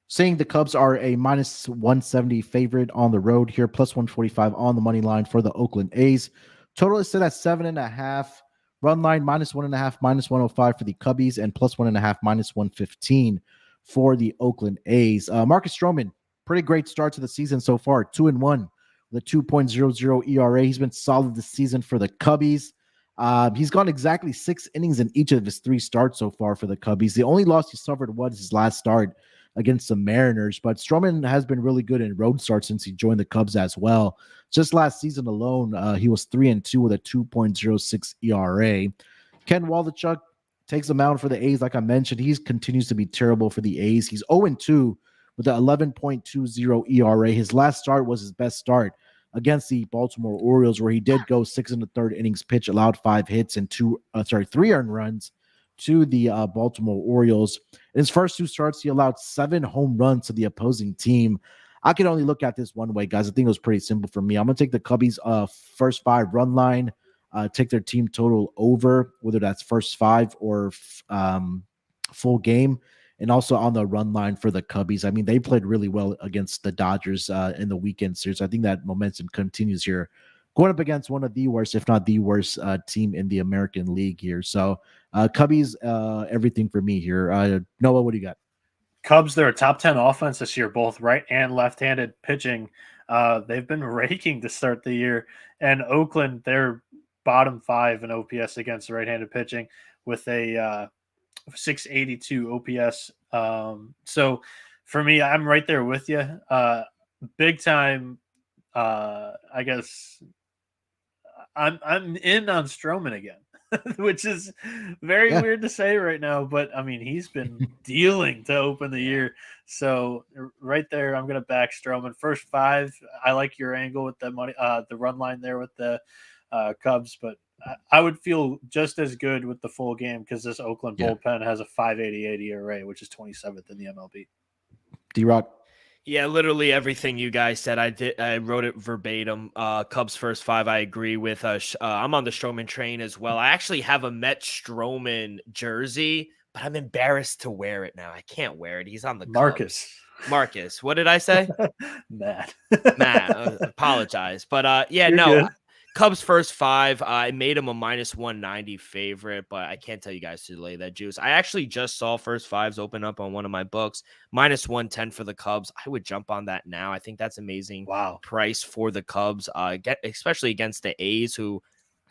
Saying the Cubs are a minus 170 favorite on the road here, plus 145 on the money line for the Oakland A's. Total is set at 7.5. Run line minus 1.5, minus 105 for the Cubbies, and plus 1.5, minus 115 for the Oakland A's. Marcus Stroman, pretty great start to the season so far, 2-1 with a 2.00 ERA. He's been solid this season for the Cubbies. He's gone exactly 6 innings in each of his 3 starts so far for the Cubbies. The only loss he suffered was his last start against the Mariners, but Stroman has been really good in road starts since he joined the Cubs as well. Just last season alone, he was 3-2 with a 2.06 ERA. Ken Waldichuk takes the mound for the A's. Like I mentioned, he continues to be terrible for the A's. He's 0-2 with an 11.20 ERA. His last start was his best start against the Baltimore Orioles, where he did go 6 1/3 innings pitch, allowed 5 hits and 3 earned runs to the Baltimore Orioles. In his first 2 starts, he allowed 7 home runs to the opposing team. I can only look at this one way, guys. I think it was pretty simple for me. I'm going to take the Cubbies first 5 run line, take their team total over, whether that's first 5 or full game, and also on the run line for the Cubbies. I mean, they played really well against the Dodgers in the weekend series. I think that momentum continues here, going up against one of the worst, if not the worst team in the American League here. So Cubbies, everything for me here. Noah, what do you got? Cubs, they're a top 10 offense this year, both right and left-handed pitching. They've been raking to start the year. And Oakland, they're bottom 5 in OPS against right-handed pitching with a 682 OPS. So for me, I'm right there with you. Big time, I guess I'm in on Stroman again. Which is very weird to say right now, but I mean, he's been dealing to open the year. So right there, I'm going to back Stroman. First 5, I like your angle with the money, the run line there with the Cubs, but I would feel just as good with the full game because this Oakland bullpen has a 5.88 ERA, which is 27th in the MLB. D-Rock. Yeah, literally everything you guys said. I wrote it verbatim. Cubs first 5, I agree with. I'm on the Stroman train as well. I actually have a Met Stroman jersey, but I'm embarrassed to wear it now. I can't wear it. He's on the Marcus. What did I say? Matt. Apologize. But You're good. Cubs first 5. I made him a minus 190 favorite, but I can't tell you guys to lay that juice. I actually just saw first 5s open up on one of my books, minus 110 for the Cubs. I would jump on that now. I think that's amazing. Wow. Price for the Cubs, especially against the A's, who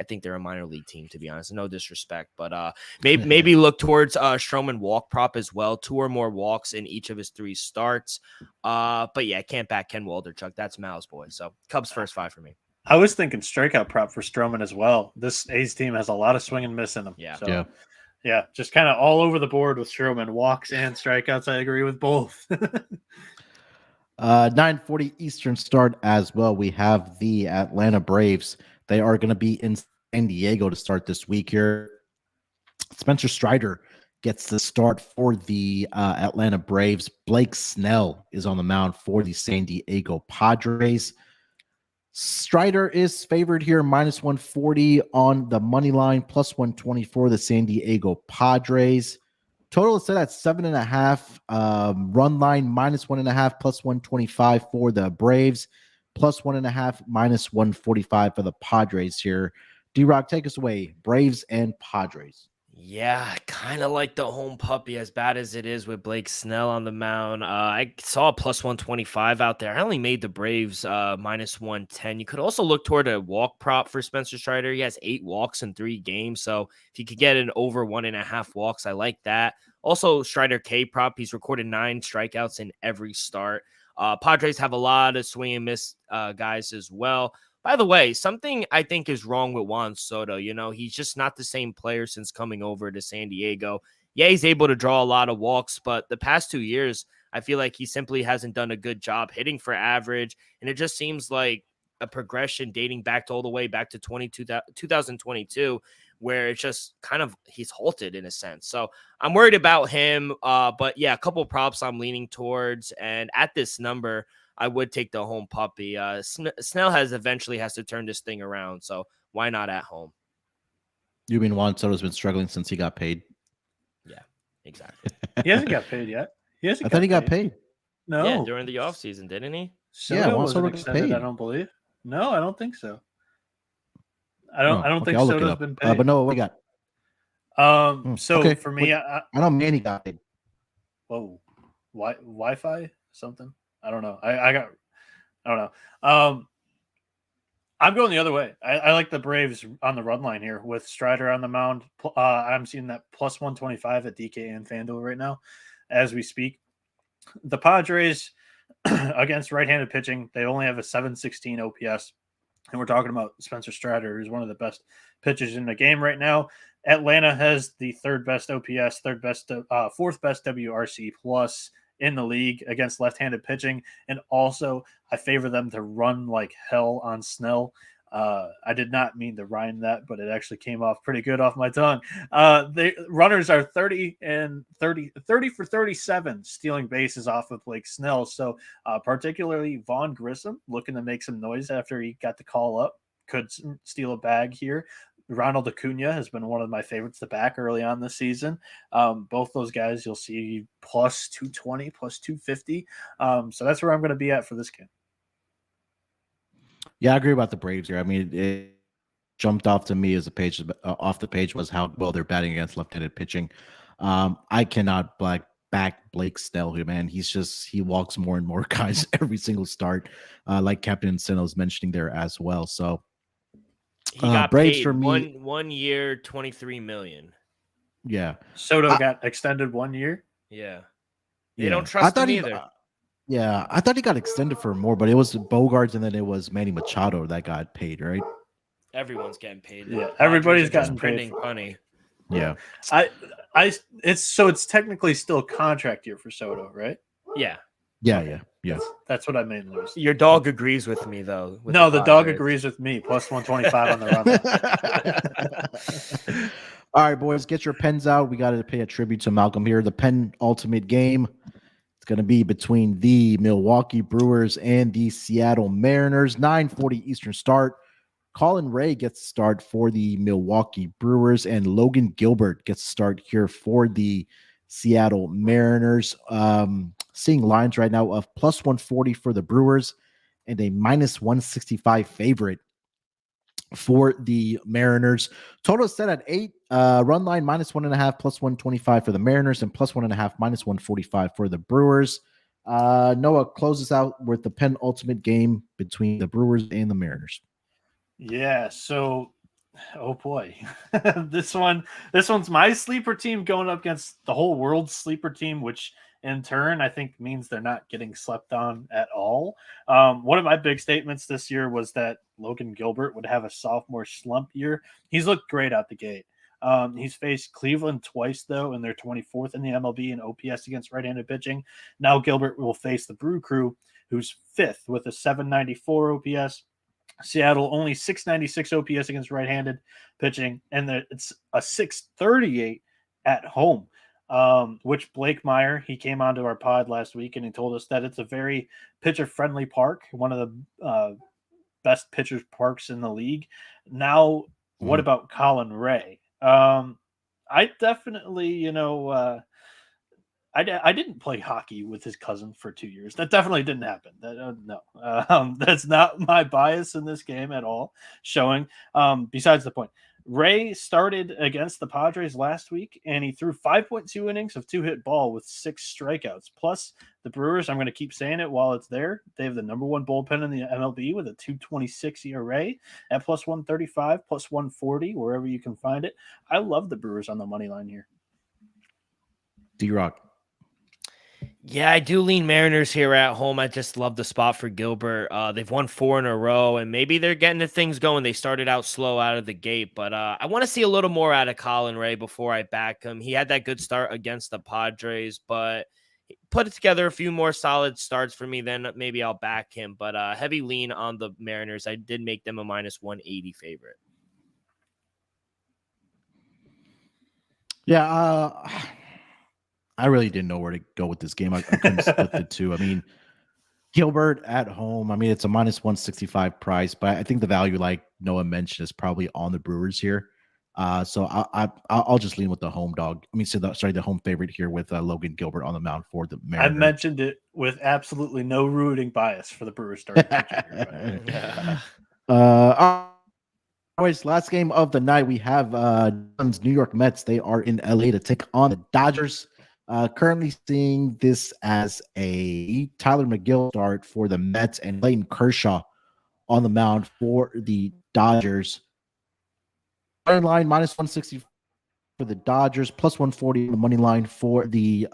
I think they're a minor league team, to be honest. No disrespect, but maybe look towards Stroman walk prop as well. 2 or more walks in each of his 3 starts. But yeah, I can't back Ken Waldichuk. That's Mal's boy. So Cubs first 5 for me. I was thinking strikeout prop for Stroman as well. This A's team has a lot of swing and miss in them. Yeah, just kind of all over the board with Stroman. Walks and strikeouts, I agree with both. 9:40 Eastern start as well. We have the Atlanta Braves. They are going to be in San Diego to start this week here. Spencer Strider gets the start for the Atlanta Braves. Blake Snell is on the mound for the San Diego Padres. Strider is favored here, minus 140 on the money line, plus 124 the San Diego Padres. Total is set at 7.5. Run line minus 1.5, plus 125 for the Braves, plus 1.5, minus 145 for the Padres here. D-Rock, take us away. Braves and Padres. Yeah, kind of like the home puppy, as bad as it is with Blake Snell on the mound. I saw a plus 125 out there. I only made the Braves minus 110. You could also look toward a walk prop for Spencer Strider. He has 8 walks in 3 games. So if you could get an over 1.5 walks, I like that. Also, Strider K prop. He's recorded 9 strikeouts in every start. Padres have a lot of swing and miss guys as well. By the way, something I think is wrong with Juan Soto. You know, he's just not the same player since coming over to San Diego. Yeah, he's able to draw a lot of walks, but the past 2 years, I feel like he simply hasn't done a good job hitting for average. And it just seems like a progression dating back to all the way back to 2022 where it's just kind of he's halted in a sense. So I'm worried about him. But yeah, a couple props I'm leaning towards. And at this number, I would take the home puppy. Snell eventually has to turn this thing around. So why not at home? You mean Juan Soto's been struggling since he got paid? Yeah, exactly. He hasn't got paid yet. I thought he got paid. No. Yeah, during the offseason, didn't he? Soto Juan wasn't Soto got extended, paid. I don't believe. No, I don't think so. I don't Okay, think I'll look it Soto's up. been paid. But no, we got. So okay. for me, I know Manny got paid. whoa, Wi-Fi something. I don't know. I don't know. I'm going the other way. I like the Braves on the run line here with Strider on the mound. I'm seeing that plus 125 at DK and FanDuel right now as we speak. The Padres against right-handed pitching, they only have a 716 OPS. And we're talking about Spencer Strider, who's one of the best pitchers in the game right now. Atlanta has the third best OPS, fourth best WRC plus in the league against left-handed pitching. And also, I favor them to run like hell on Snell. I did not mean to rhyme that, but it actually came off pretty good off my tongue. The runners are 30 for 37 stealing bases off of Blake Snell. So particularly Vaughn Grissom looking to make some noise after he got the call up, could steal a bag here. Ronald Acuna has been one of my favorites to back early on this season. Both those guys you'll see plus 220, plus 250. So that's where I'm going to be at for this game. Yeah, I agree about the Braves here. I mean, it jumped off to me as off the page was how well they're batting against left-handed pitching. I cannot back Blake Snell here, man. He walks more and more guys every single start, like Captain Sino was mentioning there as well. So he got Braves paid for me, 1 year, $23 million. Yeah, Soto got extended 1 year. Yeah, they don't trust him either. Yeah, I thought he got extended for more, but it was Bogarts and then it was Manny Machado that got paid, right? Everyone's getting paid. Yeah, everybody's gotten printing paid. Money. Yeah, it's technically still contract year for Soto, right? Yeah. That's what I mean, Lewis. Your dog agrees with me, though. No, the dog agrees with me. Plus 125 on the run. All right, boys, get your pens out. We got to pay a tribute to Malcolm here. The pen ultimate game. It's going to be between the Milwaukee Brewers and the Seattle Mariners. 9:40 Eastern start. Colin Ray gets to start for the Milwaukee Brewers, and Logan Gilbert gets to start here for the Seattle Mariners. Seeing lines right now of plus 140 for the Brewers and a minus 165 favorite for the Mariners. Total set at 8. Run line minus 1.5, plus 125 for the Mariners, and plus 1.5, minus 145 for the Brewers. Noah closes out with the penultimate game between the Brewers and the Mariners. Yeah, so oh boy. this one's my sleeper team going up against the whole world's sleeper team, which in turn I think means they're not getting slept on at all. One of my big statements this year was that Logan Gilbert would have a sophomore slump year. He's looked great out the gate. He's faced Cleveland twice, though, and they're 24th in the MLB in OPS against right-handed pitching. Now Gilbert will face the Brew Crew, who's 5th with a 794 OPS. Seattle only 696 OPS against right-handed pitching, and it's a 638 at home. Which Blake Meyer, he came onto our pod last week and he told us that it's a very pitcher-friendly park, one of the best pitcher parks in the league. Now, what about Colin Ray? I definitely, I didn't play hockey with his cousin for 2 years. That definitely didn't happen. No, that's not my bias in this game at all. Showing, besides the point, Ray started against the Padres last week, and he threw 5.2 innings of 2-hit ball with 6 strikeouts. Plus, the Brewers, I'm going to keep saying it while it's there, they have the number 1 bullpen in the MLB with a 2.26 ERA at plus 135, plus 140, wherever you can find it. I love the Brewers on the money line here. D-Rock. Yeah, I do lean Mariners here at home. I just love the spot for Gilbert. They've won 4 in a row, and maybe they're getting the things going. They started out slow out of the gate, but I want to see a little more out of Colin Ray before I back him. He had that good start against the Padres, but he put together a few more solid starts for me. Then maybe I'll back him, but heavy lean on the Mariners. I did make them a minus 180 favorite. Yeah, I really didn't know where to go with this game. I couldn't split the two. I mean, Gilbert at home. I mean, it's a minus 165 price, but I think the value, like Noah mentioned, is probably on the Brewers here. So I'll just lean with the home dog. I mean, the home favorite here with Logan Gilbert on the mound for the I Mariners. mentioned it with absolutely no rooting bias for the Brewers starting pitching here. Anyways, last game of the night, we have New York Mets. They are in LA to take on the Dodgers. Currently seeing this as a Tyler McGill start for the Mets and Clayton Kershaw on the mound for the Dodgers. Money line minus 160 for the Dodgers, plus 140 on the money line for the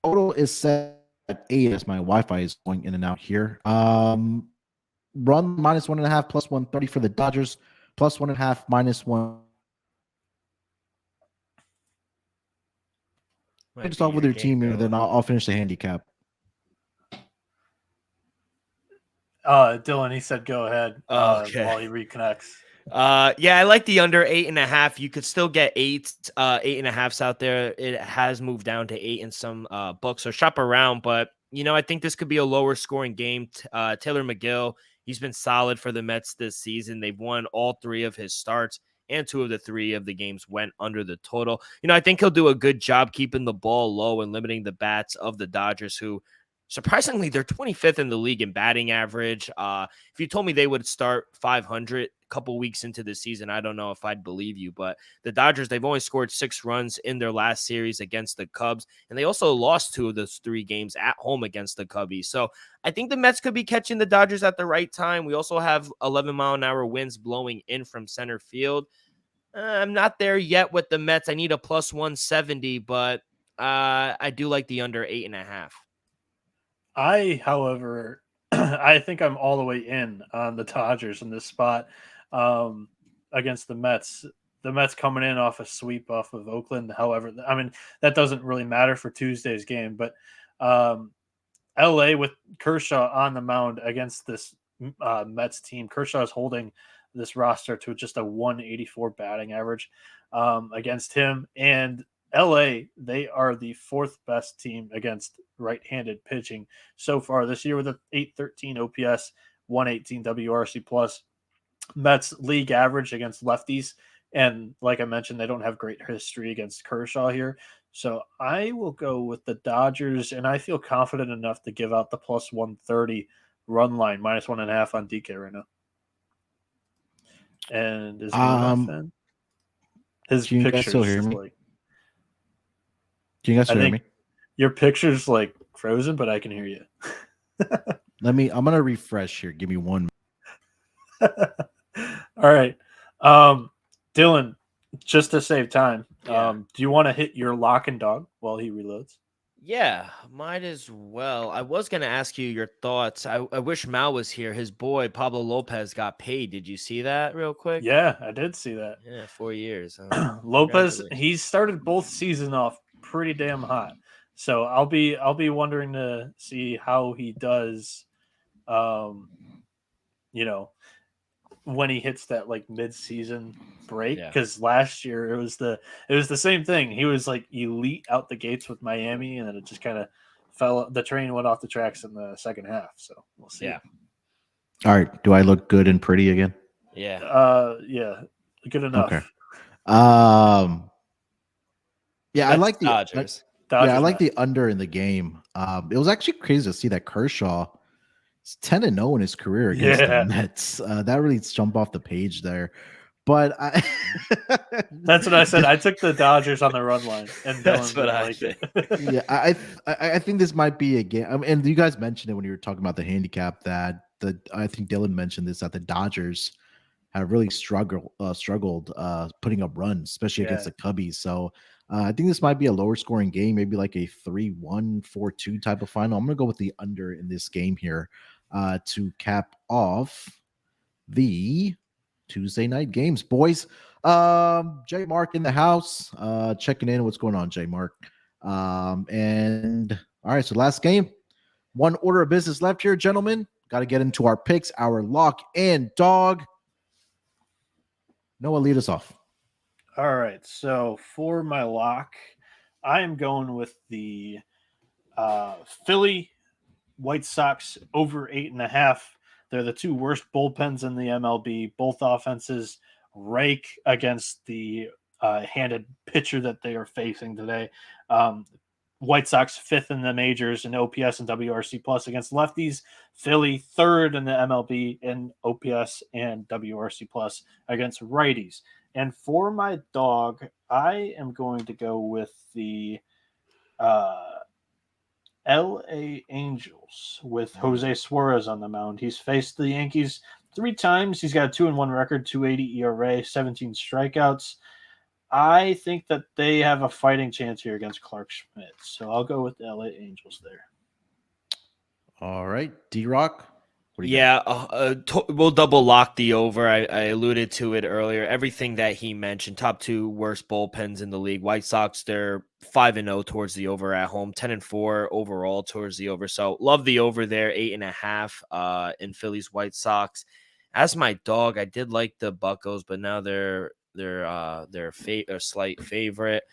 total is set at 8 as my Wi-Fi is going in and out here. Run minus 1.5 plus 130 for the Dodgers, plus 1.5 minus 1. Just off with your team here, then I'll finish the handicap. Dylan, he said go ahead while he reconnects. Yeah, I like the under 8.5. You could still get 8.5s out there. It has moved down to 8 in some books, so shop around. But I think this could be a lower scoring game. Taylor McGill, he's been solid for the Mets this season. They've won all 3 of his starts, and 2 of the 3 of the games went under the total. I think he'll do a good job keeping the ball low and limiting the bats of the Dodgers, who surprisingly, they're 25th in the league in batting average. If you told me they would start 500 a couple weeks into the season, I don't know if I'd believe you. But the Dodgers, they've only scored 6 runs in their last series against the Cubs, and they also lost 2 of those 3 games at home against the Cubbies. So I think the Mets could be catching the Dodgers at the right time. We also have 11-mile-an-hour winds blowing in from center field. I'm not there yet with the Mets. I need a plus 170, but I do like the under 8.5. However, I think I'm all the way in on the Dodgers in this spot against the Mets. The Mets coming in off a sweep off of Oakland. However, I mean, that doesn't really matter for Tuesday's game, but LA with Kershaw on the mound against this Mets team. Kershaw is holding this roster to just a 184 batting average against him. And LA, they are the 4th best team against right-handed pitching so far this year with a 813 OPS, 118 WRC plus. Mets league average against lefties. And like I mentioned, they don't have great history against Kershaw here. So I will go with the Dodgers, and I feel confident enough to give out the plus 130 run line, minus 1.5 on DK right now. And is he his picture still hear me? like, Do you guys hear me? Your picture's like frozen, but I can hear you. I'm gonna refresh here. Give me 1 minute. All right. Dylan, just to save time, do you want to hit your lock and dog while he reloads? Yeah, might as well. I was going to ask you your thoughts. I wish Mal was here. His boy, Pablo Lopez, got paid. Did you see that real quick? Yeah, I did see that. Yeah, 4 years. Lopez, he started both season off pretty damn hot. So I'll be wondering to see how he does, when he hits that like mid-season break, because last year it was the same thing. He was like elite out the gates with Miami, and then it just kind of fell. The train went off the tracks in the second half. So we'll see. Yeah. All right. Do I look good and pretty again? Yeah. Yeah. Good enough. Okay. Yeah, I like the Dodgers. I like the under in the game. It was actually crazy to see that Kershaw is 10-0 in his career against the Mets. That really jumped off the page there. But that's what I said. I took the Dodgers on the run line, and that's what I think. Yeah, I think this might be a game. And you guys mentioned it when you were talking about the handicap. That I think Dylan mentioned this, that the Dodgers have really struggled putting up runs, especially against the Cubbies. So I think this might be a lower scoring game, maybe like a 3-1, 4-2 type of final. I'm gonna go with the under in this game here to cap off the Tuesday night games, boys. J Mark in the house, checking in. What's going on, J Mark? And all right, so last game, 1 order of business left here, gentlemen. Got to get into our picks, our lock and dog. Noah, lead us off. All right. So for my lock, I am going with the Philly White Sox over 8.5. They're the two worst bullpens in the MLB. Both offenses rake against the handed pitcher that they are facing today. White Sox fifth in the majors in OPS and WRC plus against lefties. Philly third in the MLB in OPS and WRC plus against righties. And for my dog, I am going to go with the LA Angels with Jose Suarez on the mound. He's faced the Yankees 3 times. He's got a 2-1 record, 2.80 ERA, 17 strikeouts. I think that they have a fighting chance here against Clark Schmidt. So I'll go with the LA Angels there. All right, D-Rock. We'll double lock the over. I alluded to it earlier. Everything that he mentioned, top 2 worst bullpens in the league. White Sox, they're 5-0 towards the over at home, 10-4 overall towards the over. So love the over there, 8.5 in Phillies White Sox. As my dog, I did like the Buccos, but now they're a slight favorite.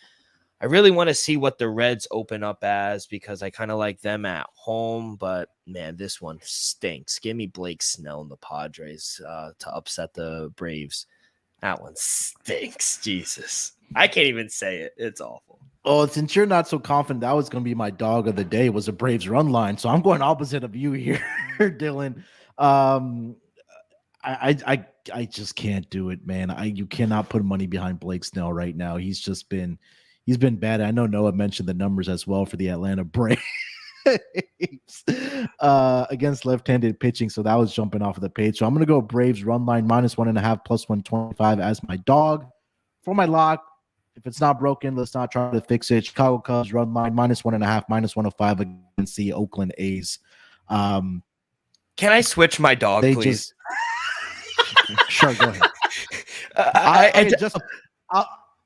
I really want to see what the Reds open up as because I kind of like them at home, but man, this one stinks. Give me Blake Snell and the Padres to upset the Braves. That one stinks. Jesus. I can't even say it. It's awful. Oh, since you're not so confident that was going to be my dog of the day was a Braves run line. So I'm going opposite of you here, Dylan. I just can't do it, man. You cannot put money behind Blake Snell right now. He's been bad. I know Noah mentioned the numbers as well for the Atlanta Braves against left-handed pitching. So that was jumping off of the page. So I'm going to go Braves run line -1.5 plus 125 as my dog. For my lock, if it's not broken, let's not try to fix it. Chicago Cubs run line -1.5, -105 against the Oakland A's. Can I switch my dog, please? Sure, go ahead.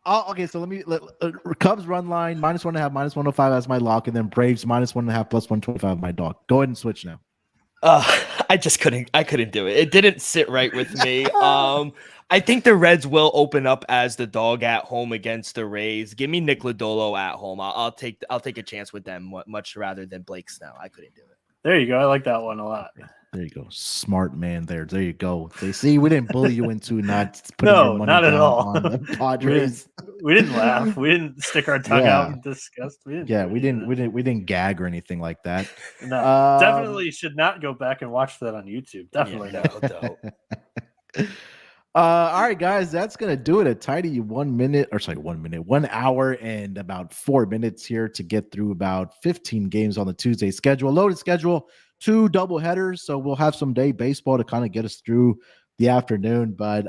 Okay, so let Cubs run line -1.5, -105 as my lock, and then Braves -1.5 plus 125 my dog. Go ahead and switch now. I just couldn't do it. It didn't sit right with me. I think the Reds will open up as the dog at home against the Rays. Give me Nick Lodolo at home. I'll take a chance with them much rather than Blake Snell. I couldn't do it. There you go. I like that one a lot. There you go. Smart man there. There you go. They see we didn't bully you into not putting no, your money not down at all. on the Padres. we didn't laugh. We didn't stick our tongue out and disgust. We didn't gag or anything like that. No, definitely should not go back and watch that on YouTube. Definitely no. All right, guys, that's gonna do it. A tidy 1 hour and about 4 minutes here to get through about 15 games on the Tuesday schedule. Loaded schedule, 2 double headers, so we'll have some day baseball to kind of get us through the afternoon. But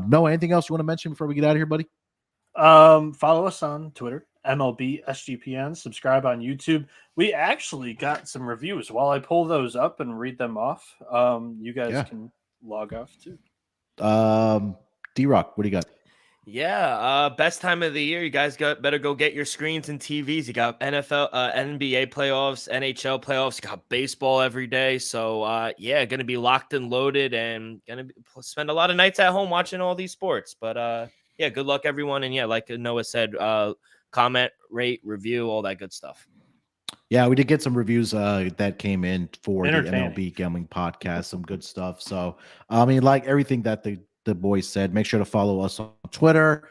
Noah, anything else you want to mention before we get out of here, buddy? Follow us on Twitter, MLB SGPN. Subscribe on YouTube. We actually got some reviews. While I pull those up and read them off, you guys can log off too. D-Rock, what do you got? Yeah, best time of the year. You guys better go get your screens and TVs. You got NFL, NBA playoffs, NHL playoffs. You got baseball every day. So, going to be locked and loaded and going to spend a lot of nights at home watching all these sports. But, good luck, everyone. And, like Noah said, comment, rate, review, all that good stuff. Yeah, we did get some reviews that came in for the MLB Gambling Podcast. Some good stuff. So, I mean, like everything that the boys said, make sure to follow us on Twitter.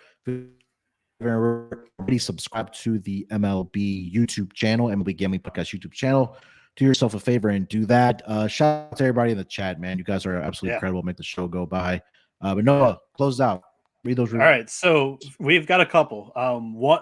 Already subscribe to the MLB YouTube channel, MLB Gambling Podcast YouTube channel. Do yourself a favor and do that. Shout out to everybody in the chat, man. You guys are absolutely incredible. Make the show go by. But Noah, close out. Read those reviews. All right, so we've got a couple.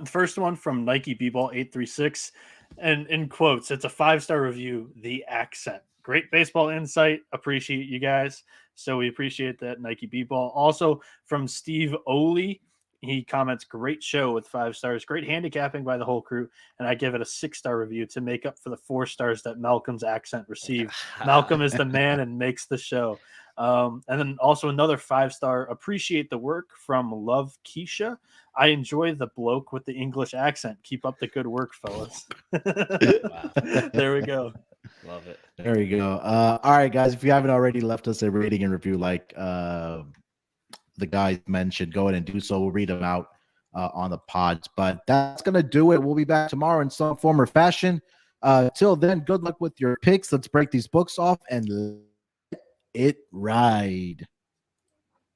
First one from Nike B-Ball 836. And in quotes, it's a 5-star review. The accent, great baseball insight. Appreciate you guys. So we appreciate that, Nike B-Ball. Also from Steve Oley, he comments, great show with 5 stars. Great handicapping by the whole crew. And I give it a 6-star review to make up for the 4 stars that Malcolm's accent received. Malcolm is the man and makes the show. And then also another 5-star, appreciate the work from Love Keisha. I enjoy the bloke with the English accent. Keep up the good work, fellas. There we go. Love it. There you go. All right, guys, if you haven't already left us a rating and review, like the guys mentioned, go ahead and do so. We'll read them out on the pods. But that's going to do it. We'll be back tomorrow in some form or fashion. Till then, good luck with your picks. Let's break these books off and let it ride.